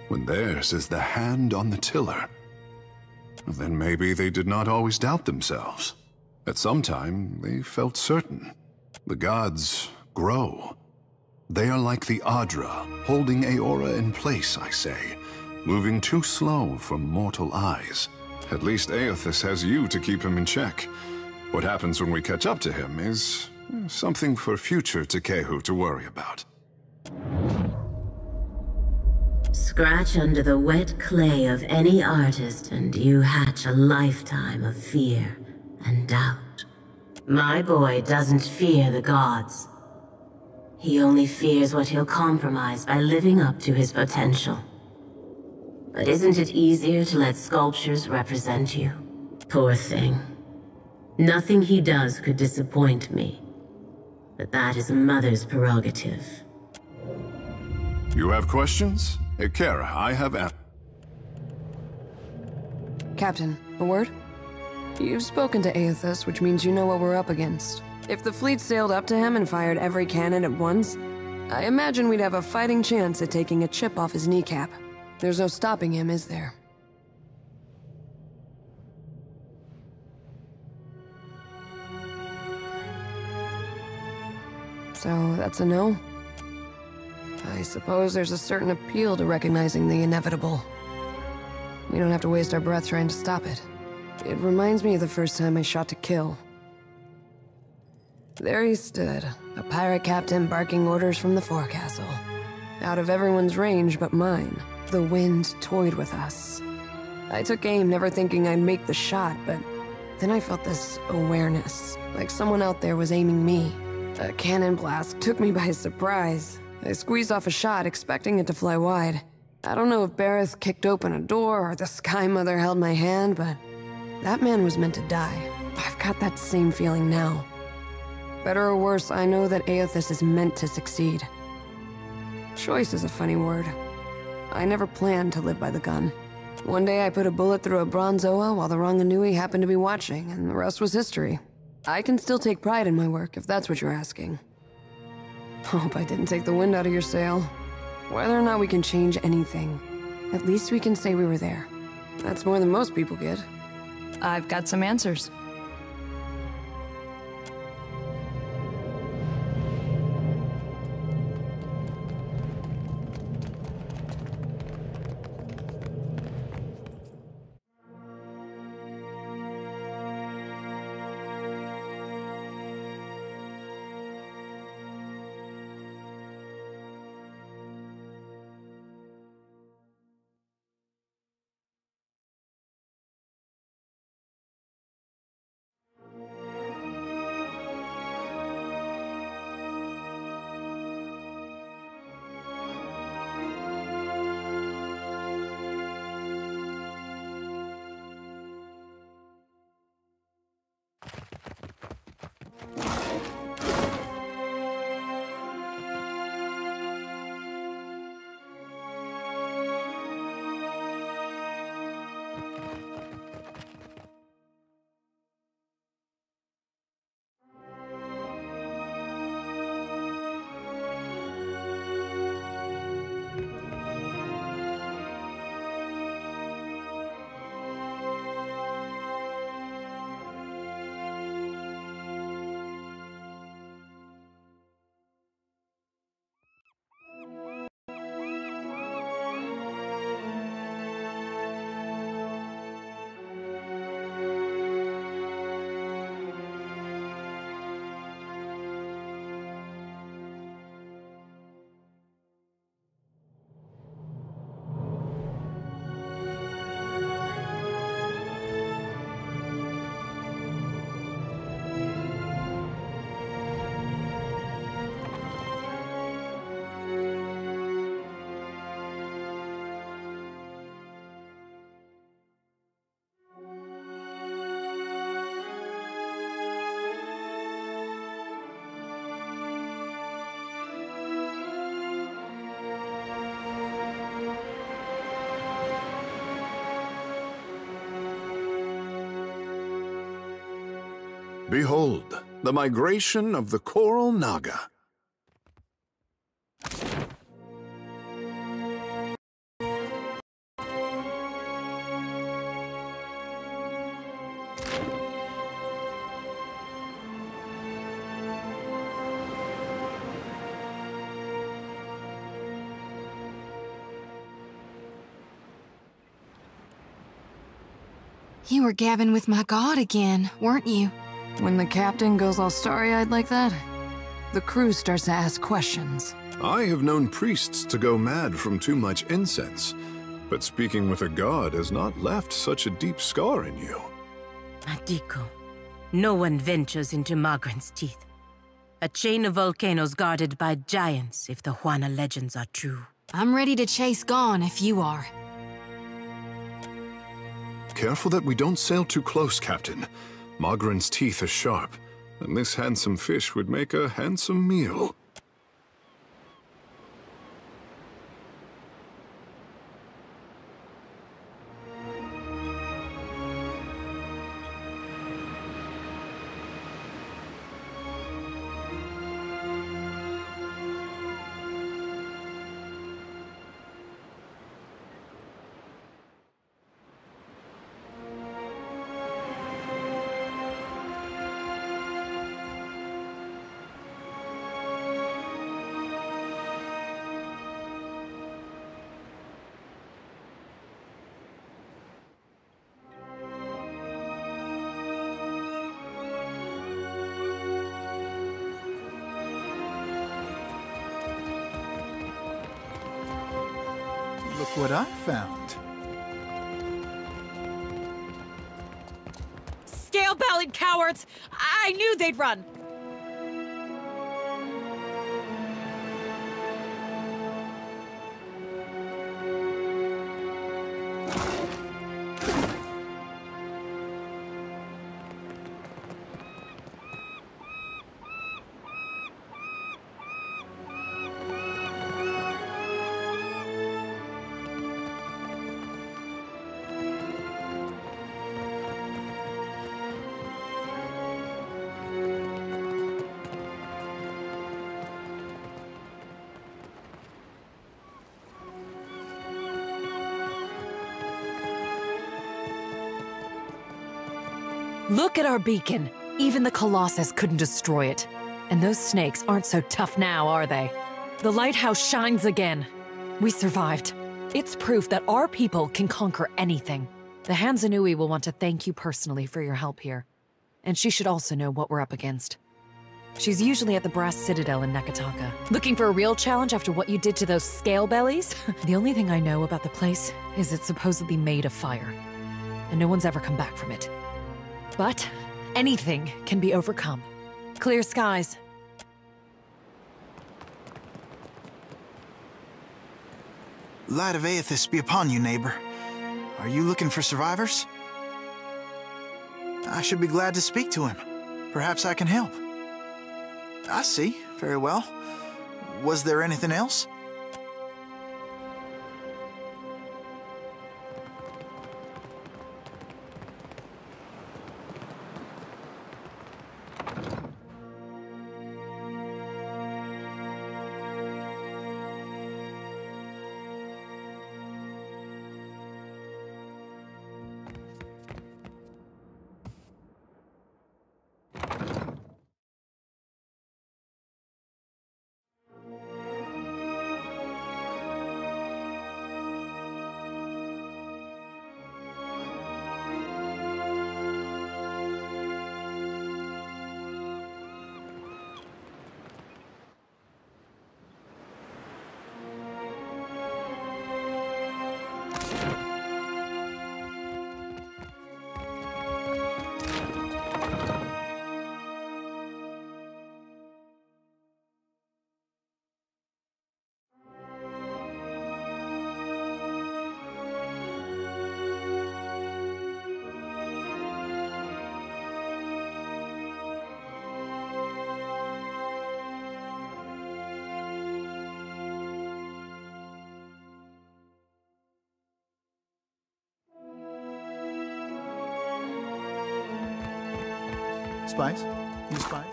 when theirs is the hand on the tiller? Then maybe they did not always doubt themselves. At some time, they felt certain. The gods grow. They are like the Adra, holding Aora in place, I say, moving too slow for mortal eyes. At least Aethys has you to keep him in check. What happens when we catch up to him is something for future Tekehu to worry about. Scratch under the wet clay of any artist and you hatch a lifetime of fear and doubt. My boy doesn't fear the gods. He only fears what he'll compromise by living up to his potential. But isn't it easier to let sculptures represent you? Poor thing. Nothing he does could disappoint me. But that is a mother's prerogative. You have questions? Kara, I have Captain, a word? You've spoken to Aethys, which means you know what we're up against. If the fleet sailed up to him and fired every cannon at once, I imagine we'd have a fighting chance at taking a chip off his kneecap. There's no stopping him, is there? So, that's a no? I suppose there's a certain appeal to recognizing the inevitable. We don't have to waste our breath trying to stop it. It reminds me of the first time I shot to kill. There he stood, a pirate captain barking orders from the forecastle. Out of everyone's range but mine. The wind toyed with us. I took aim, never thinking I'd make the shot, but then I felt this awareness, like someone out there was aiming me. A cannon blast took me by surprise. I squeezed off a shot, expecting it to fly wide. I don't know if Bareth kicked open a door or the Sky Mother held my hand, but that man was meant to die. I've got that same feeling now. Better or worse, I know that Aethys is meant to succeed. Choice is a funny word. I never planned to live by the gun. One day I put a bullet through a bronze Oa while the Ranganui happened to be watching, and the rest was history. I can still take pride in my work, if that's what you're asking. Hope I didn't take the wind out of your sail. Whether or not we can change anything, at least we can say we were there. That's more than most people get. I've got some answers. Behold, the migration of the Coral Naga. You were gabbing with my god again, weren't you? When the captain goes all starry-eyed like that, the crew starts to ask questions. I have known priests to go mad from too much incense, but speaking with a god has not left such a deep scar in you. Adiko, no one ventures into Magran's teeth. A chain of volcanoes guarded by giants, if the Juana legends are true. I'm ready to chase Gon if you are. Careful that we don't sail too close, Captain. Magran's teeth are sharp, and this handsome fish would make a handsome meal. Look what I found. Scale-bellied cowards! I knew they'd run! Look at our beacon. Even the Colossus couldn't destroy it. And those snakes aren't so tough now, are they? The lighthouse shines again. We survived. It's proof that our people can conquer anything. The Hanzanui will want to thank you personally for your help here. And she should also know what we're up against. She's usually at the Brass Citadel in Nakataka. Looking for a real challenge after what you did to those scale bellies? The only thing I know about the place is it's supposedly made of fire. And no one's ever come back from it. But anything can be overcome. Clear skies. Light of Aethys be upon you, neighbor. Are you looking for survivors? I should be glad to speak to him. Perhaps I can help. I see. Very well. Was there anything else? Spice? You spice?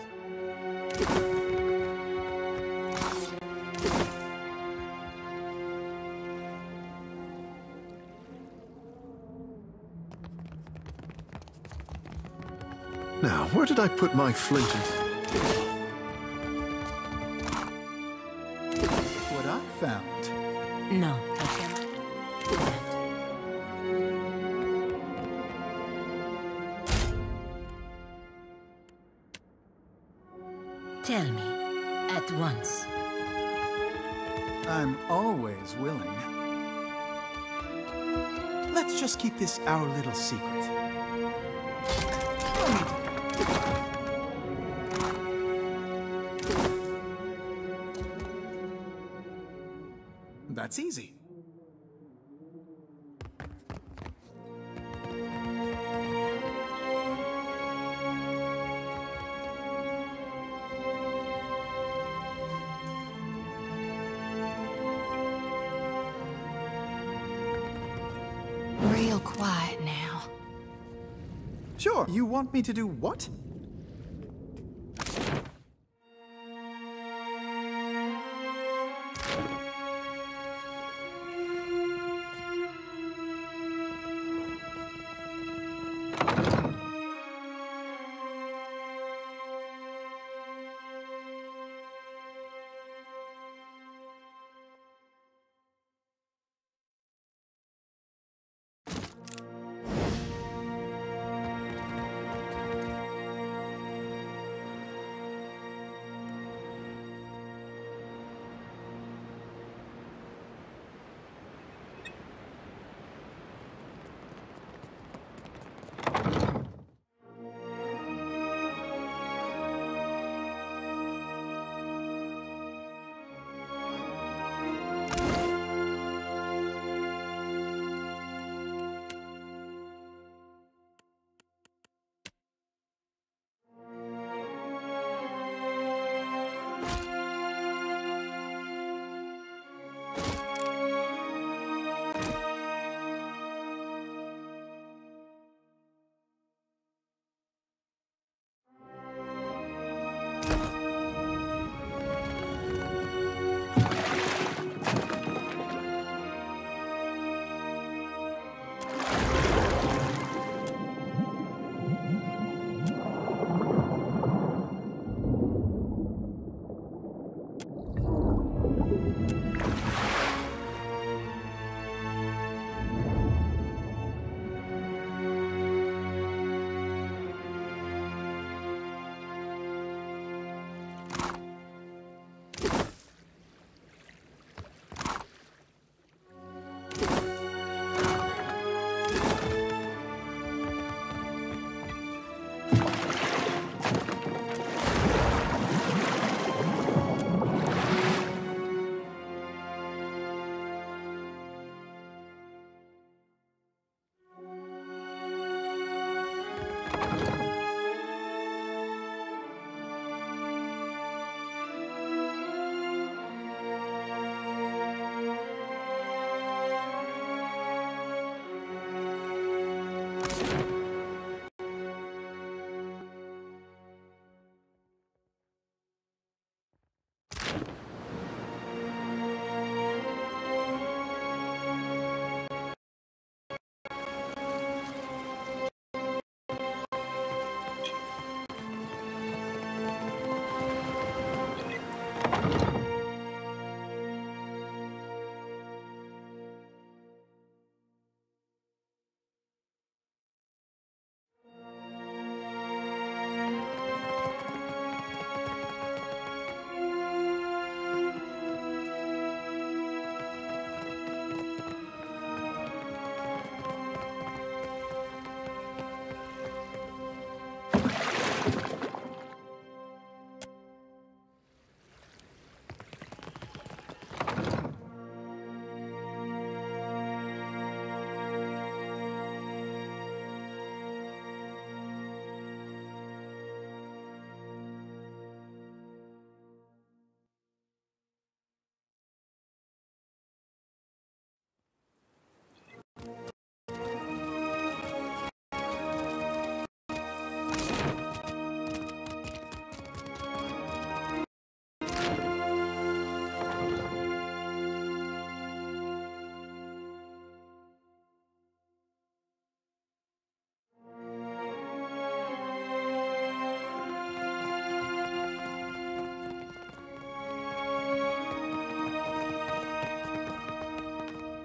Now, where did I put my flint? What I found. No, I cannot. Tell me, at once. I'm always willing. Let's just keep this our little secret. That's easy. Real quiet now. Sure. You want me to do what?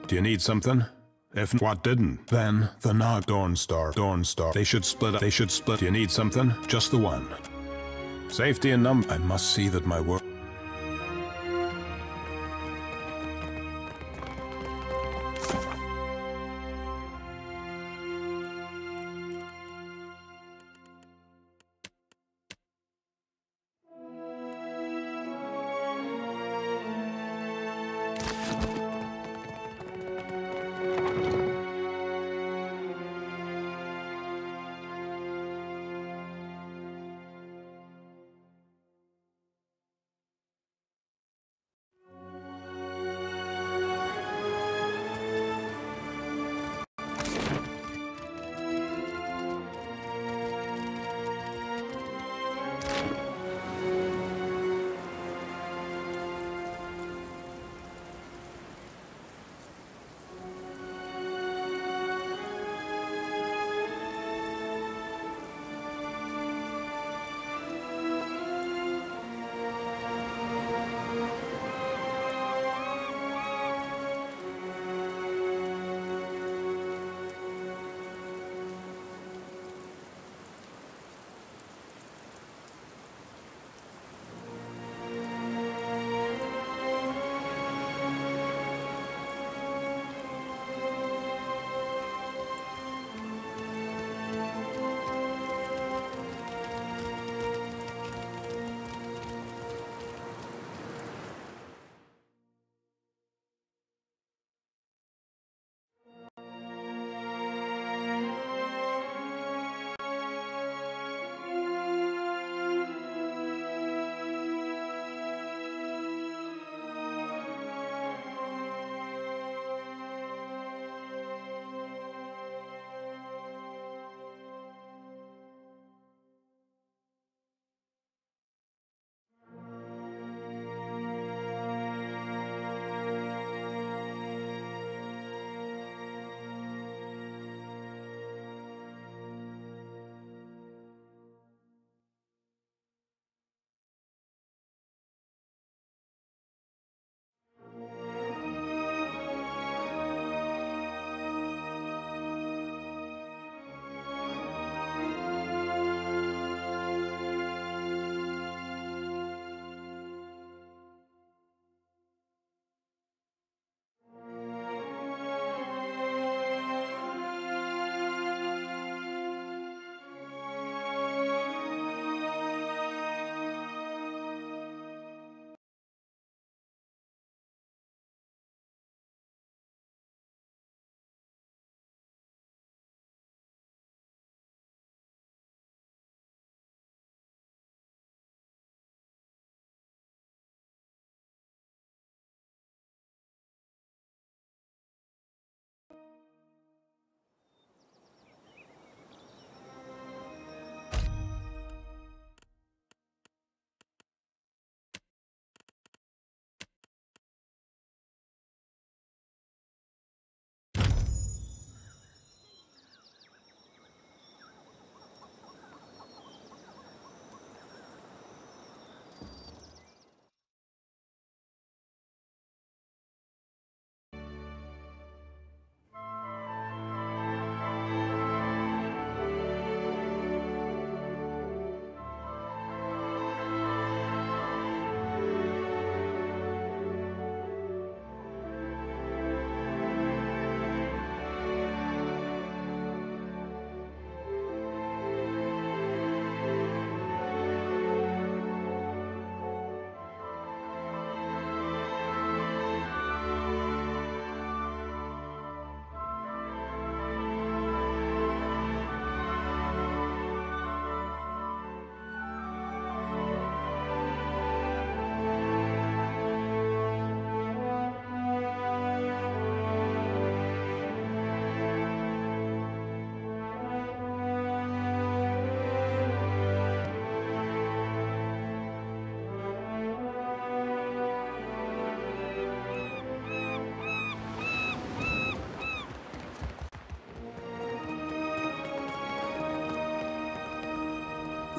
Do you need something? If what didn't, then the Nog Dornstar. They should split up. Do you need something? Just the one. Safety in number. I must see that my work.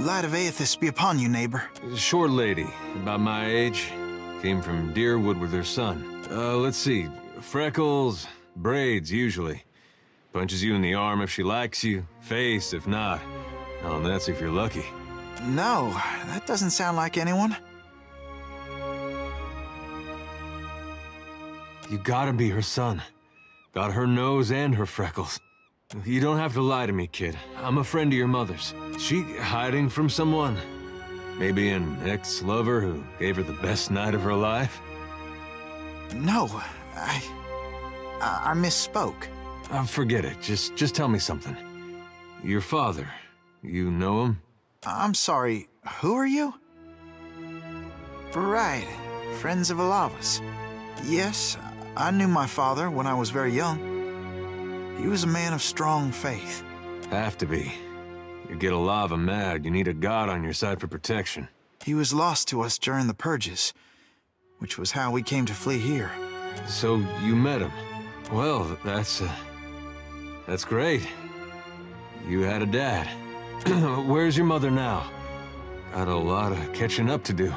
Light of Aethys be upon you, neighbor. Short lady, about my age. Came from Deerwood with her son. Let's see. Freckles, Braids, usually. Punches you in the arm if she likes you, face if not. Oh, and that's if you're lucky. No, that doesn't sound like anyone. You gotta be her son. Got her nose and her freckles. You don't have to lie to me, kid. I'm a friend of your mother's. She hiding from someone? Maybe an ex-lover who gave her the best night of her life? No, I misspoke. Forget it. Just tell me something. Your father, you know him? I'm sorry, who are you? Right, Friends of Alavas. Yes, I knew my father when I was very young. He was a man of strong faith. Have to be. You get Alava mad, you need a god on your side for protection. He was lost to us during the purges, which was how we came to flee here. So you met him. Well, that's great. You had a dad. Where's your mother now? Got a lot of catching up to do.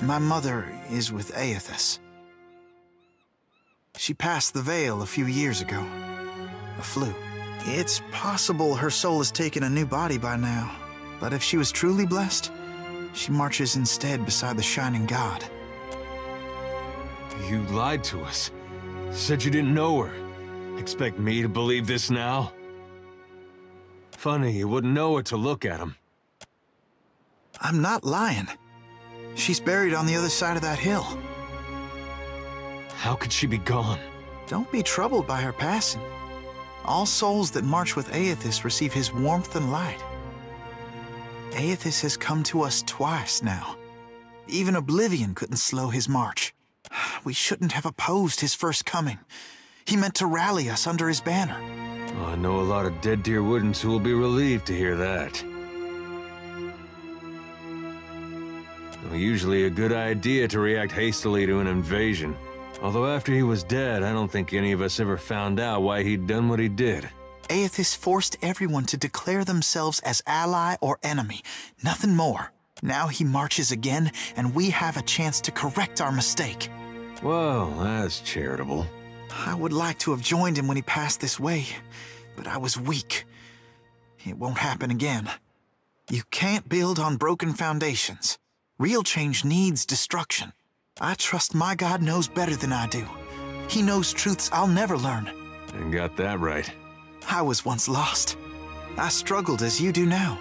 My mother is with Aethys. She passed the Veil a few years ago. A flu. It's possible her soul has taken a new body by now, but if she was truly blessed, she marches instead beside the Shining God. You lied to us. Said you didn't know her. Expect me to believe this now? Funny, you wouldn't know it to look at him. I'm not lying. She's buried on the other side of that hill. How could she be gone? Don't be troubled by her passing. All souls that march with Aethys receive his warmth and light. Aethys has come to us twice now. Even Oblivion couldn't slow his march. We shouldn't have opposed his first coming. He meant to rally us under his banner. Oh, I know a lot of Dead Deer Woodens who will be relieved to hear that. Well, usually a good idea to react hastily to an invasion. Although after he was dead, I don't think any of us ever found out why he'd done what he did. Aethys forced everyone to declare themselves as ally or enemy, nothing more. Now he marches again, and we have a chance to correct our mistake. Well, that's charitable. I would like to have joined him when he passed this way, but I was weak. It won't happen again. You can't build on broken foundations. Real change needs destruction. I trust my God knows better than I do. He knows truths I'll never learn. And got that right. I was once lost. I struggled as you do now.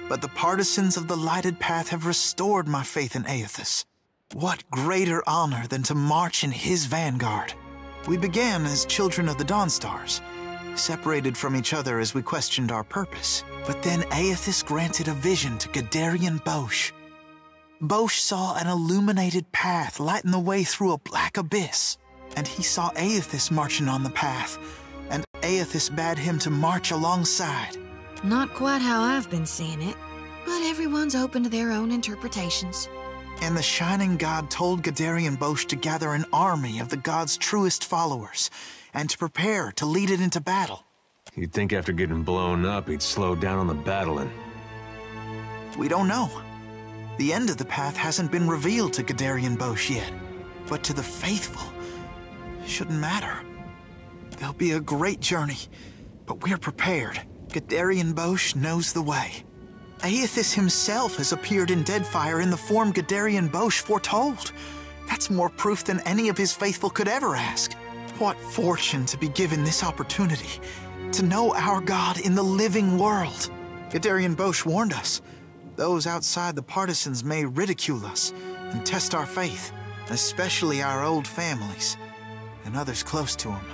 But the partisans of the lighted path have restored my faith in Aethys. What greater honor than to march in his vanguard? We began as children of the Dawnstars, separated from each other as we questioned our purpose. But then Aethys granted a vision to Gadarian Bosch. Bosch saw an illuminated path lighten the way through a black abyss. And he saw Aethys marching on the path, and Aethys bade him to march alongside. Not quite how I've been seeing it, but everyone's open to their own interpretations. And the Shining God told Gadarian Bosch to gather an army of the God's truest followers, and to prepare to lead it into battle. You'd think after getting blown up, he'd slow down on the battling. We don't know. The end of the path hasn't been revealed to Gadarian Bosch yet, but to the faithful, shouldn't matter. There'll be a great journey, but we're prepared. Gadarian Bosch knows the way. Aethys himself has appeared in Deadfire in the form Gadarian Bosch foretold. That's more proof than any of his faithful could ever ask. What fortune to be given this opportunity, to know our God in the living world. Gadarian Bosch warned us. Those outside the partisans may ridicule us and test our faith, especially our old families and others close to him.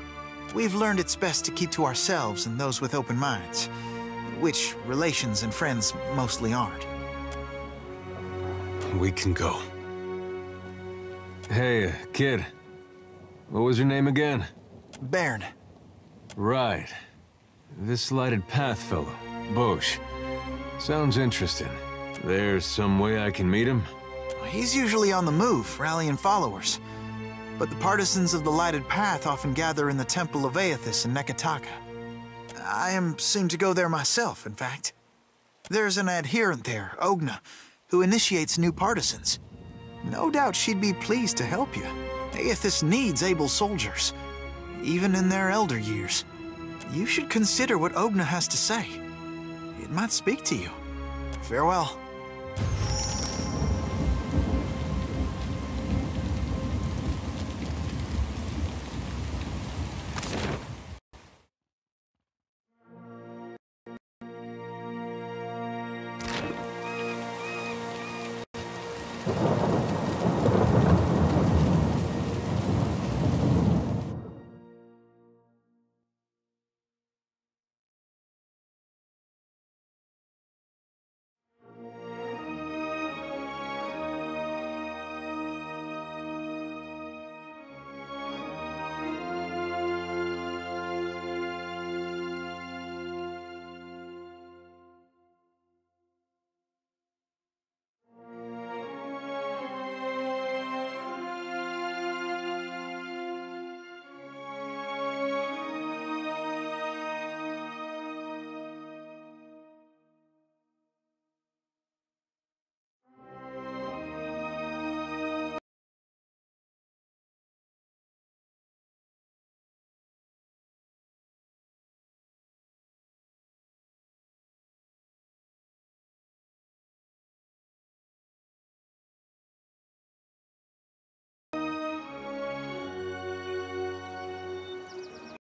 We've learned it's best to keep to ourselves and those with open minds, which relations and friends mostly aren't. We can go. Hey, kid. What was your name again? Bairn. Right. This lighted path fellow, Bosch. Sounds interesting. There's some way I can meet him? He's usually on the move, rallying followers. But the partisans of the lighted path often gather in the Temple of Aethys in Neketaka. I am soon to go there myself, in fact. There's an adherent there, Ogna, who initiates new partisans. No doubt she'd be pleased to help you. Aethys needs able soldiers. even in their elder years. You should consider what Ogna has to say. It might speak to you. Farewell.